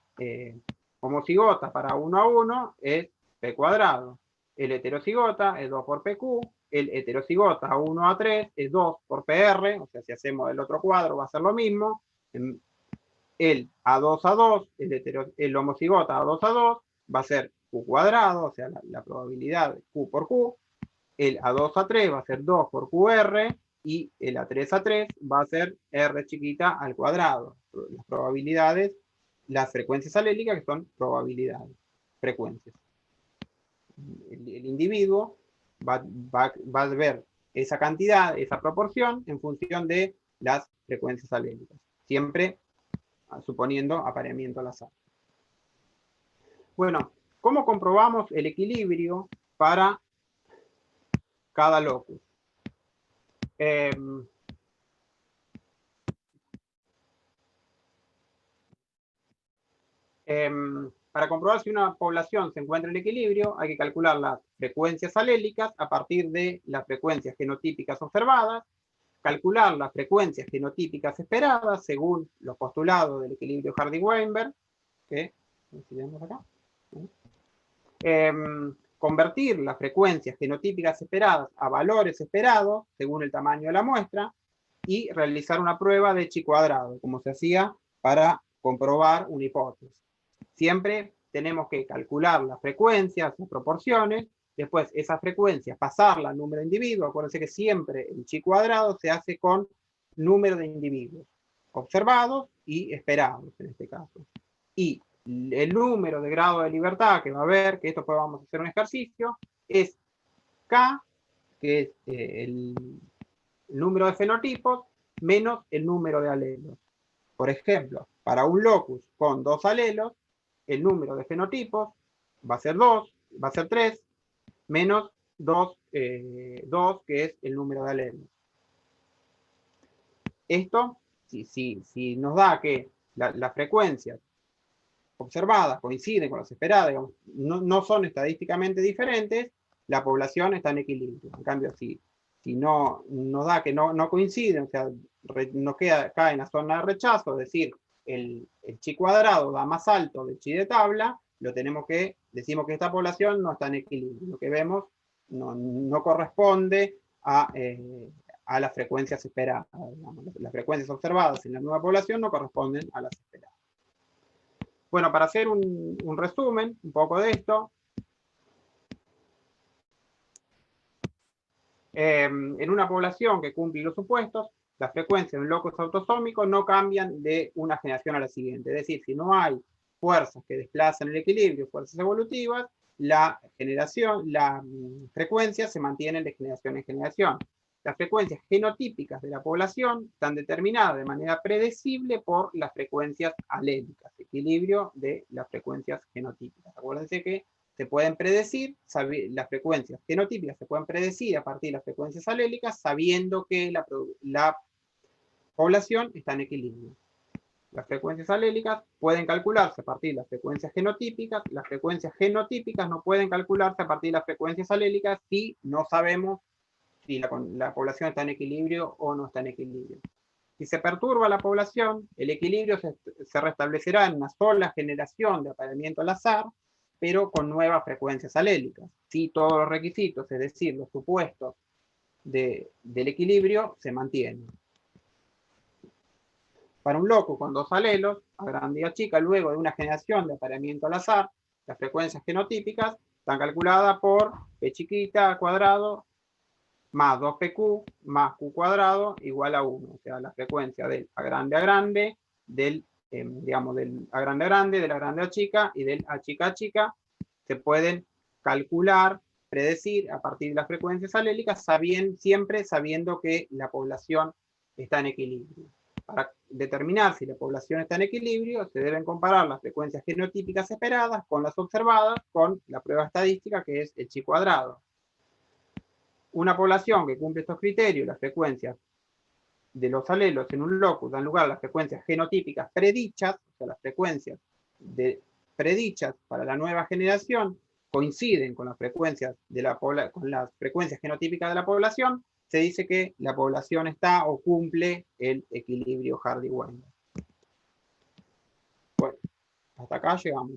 homocigota para 1 a 1 es P cuadrado. El heterocigota es 2 por PQ. El heterocigota a 1 a 3 es 2 por PR. O sea, si hacemos el otro cuadro va a ser lo mismo. El A2 a 2, el homocigota a 2 a 2 va a ser Q cuadrado, o sea, la probabilidad de Q por Q. El A2 a 3 va a ser 2 por QR. Y el A3 a 3 va a ser R chiquita al cuadrado. Las probabilidades, las frecuencias alélicas, que son probabilidades, frecuencias. El individuo va a ver esa cantidad, esa proporción, en función de las frecuencias alélicas. Siempre suponiendo apareamiento al azar. Bueno, ¿cómo comprobamos el equilibrio para cada locus? Para comprobar si una población se encuentra en equilibrio, hay que calcular las frecuencias alélicas a partir de las frecuencias genotípicas observadas, calcular las frecuencias genotípicas esperadas según los postulados del equilibrio Hardy-Weinberg, que acá, convertir las frecuencias genotípicas esperadas a valores esperados según el tamaño de la muestra, y realizar una prueba de chi cuadrado, como se hacía para comprobar una hipótesis. Siempre tenemos que calcular las frecuencias, las proporciones, después esas frecuencias pasarlas al número de individuos. Acuérdense que siempre el chi cuadrado se hace con número de individuos observados y esperados en este caso. Y el número de grado de libertad que va a haber, que esto pues vamos a hacer un ejercicio, es K, que es el número de fenotipos, menos el número de alelos. Por ejemplo, para un locus con 2 alelos, el número de fenotipos va a ser 2, va a ser 3, menos 2, que es el número de alelos. Esto, si nos da que las frecuencias observadas coinciden con las esperadas, digamos, no son estadísticamente diferentes, la población está en equilibrio. En cambio, si no nos da que no coinciden, o sea, nos cae en la zona de rechazo, es decir, el chi cuadrado da más alto del chi de tabla, decimos que esta población no está en equilibrio. Lo que vemos no corresponde a las frecuencias esperadas. Digamos. Las frecuencias observadas en la nueva población no corresponden a las esperadas. Bueno, para hacer un resumen un poco de esto, en una población que cumple los supuestos, las frecuencias de un locus autosómico no cambian de una generación a la siguiente. Es decir, si no hay fuerzas que desplazan el equilibrio, fuerzas evolutivas, la frecuencia se mantiene de generación en generación. las frecuencias genotípicas de la población están determinadas de manera predecible por las frecuencias alélicas, equilibrio de las frecuencias genotípicas. Acuérdense que se pueden predecir, las frecuencias genotípicas se pueden predecir a partir de las frecuencias alélicas sabiendo que la población está en equilibrio. Las frecuencias alélicas pueden calcularse a partir de las frecuencias genotípicas. Las frecuencias genotípicas no pueden calcularse a partir de las frecuencias alélicas si no sabemos si la población está en equilibrio o no está en equilibrio. Si se perturba la población, el equilibrio se restablecerá en una sola generación de apareamiento al azar, pero con nuevas frecuencias alélicas. Si todos los requisitos, es decir, los supuestos del equilibrio, se mantienen. Para un loco con dos alelos, A grande y A chica, luego de una generación de apareamiento al azar, las frecuencias genotípicas están calculadas por P chiquita al cuadrado más 2PQ más Q cuadrado igual a 1. O sea, la frecuencia del A grande, del A grande, del A grande A chica y del A chica se pueden calcular, predecir a partir de las frecuencias alélicas, siempre sabiendo que la población está en equilibrio. Para determinar si la población está en equilibrio, se deben comparar las frecuencias genotípicas esperadas con las observadas con la prueba estadística que es el chi cuadrado. Una población que cumple estos criterios, las frecuencias de los alelos en un locus dan lugar a las frecuencias genotípicas predichas, o sea, las frecuencias predichas para la nueva generación coinciden con las frecuencias genotípicas de la población, se dice que la población está o cumple el equilibrio Hardy-Weinberg. Bueno, hasta acá llegamos.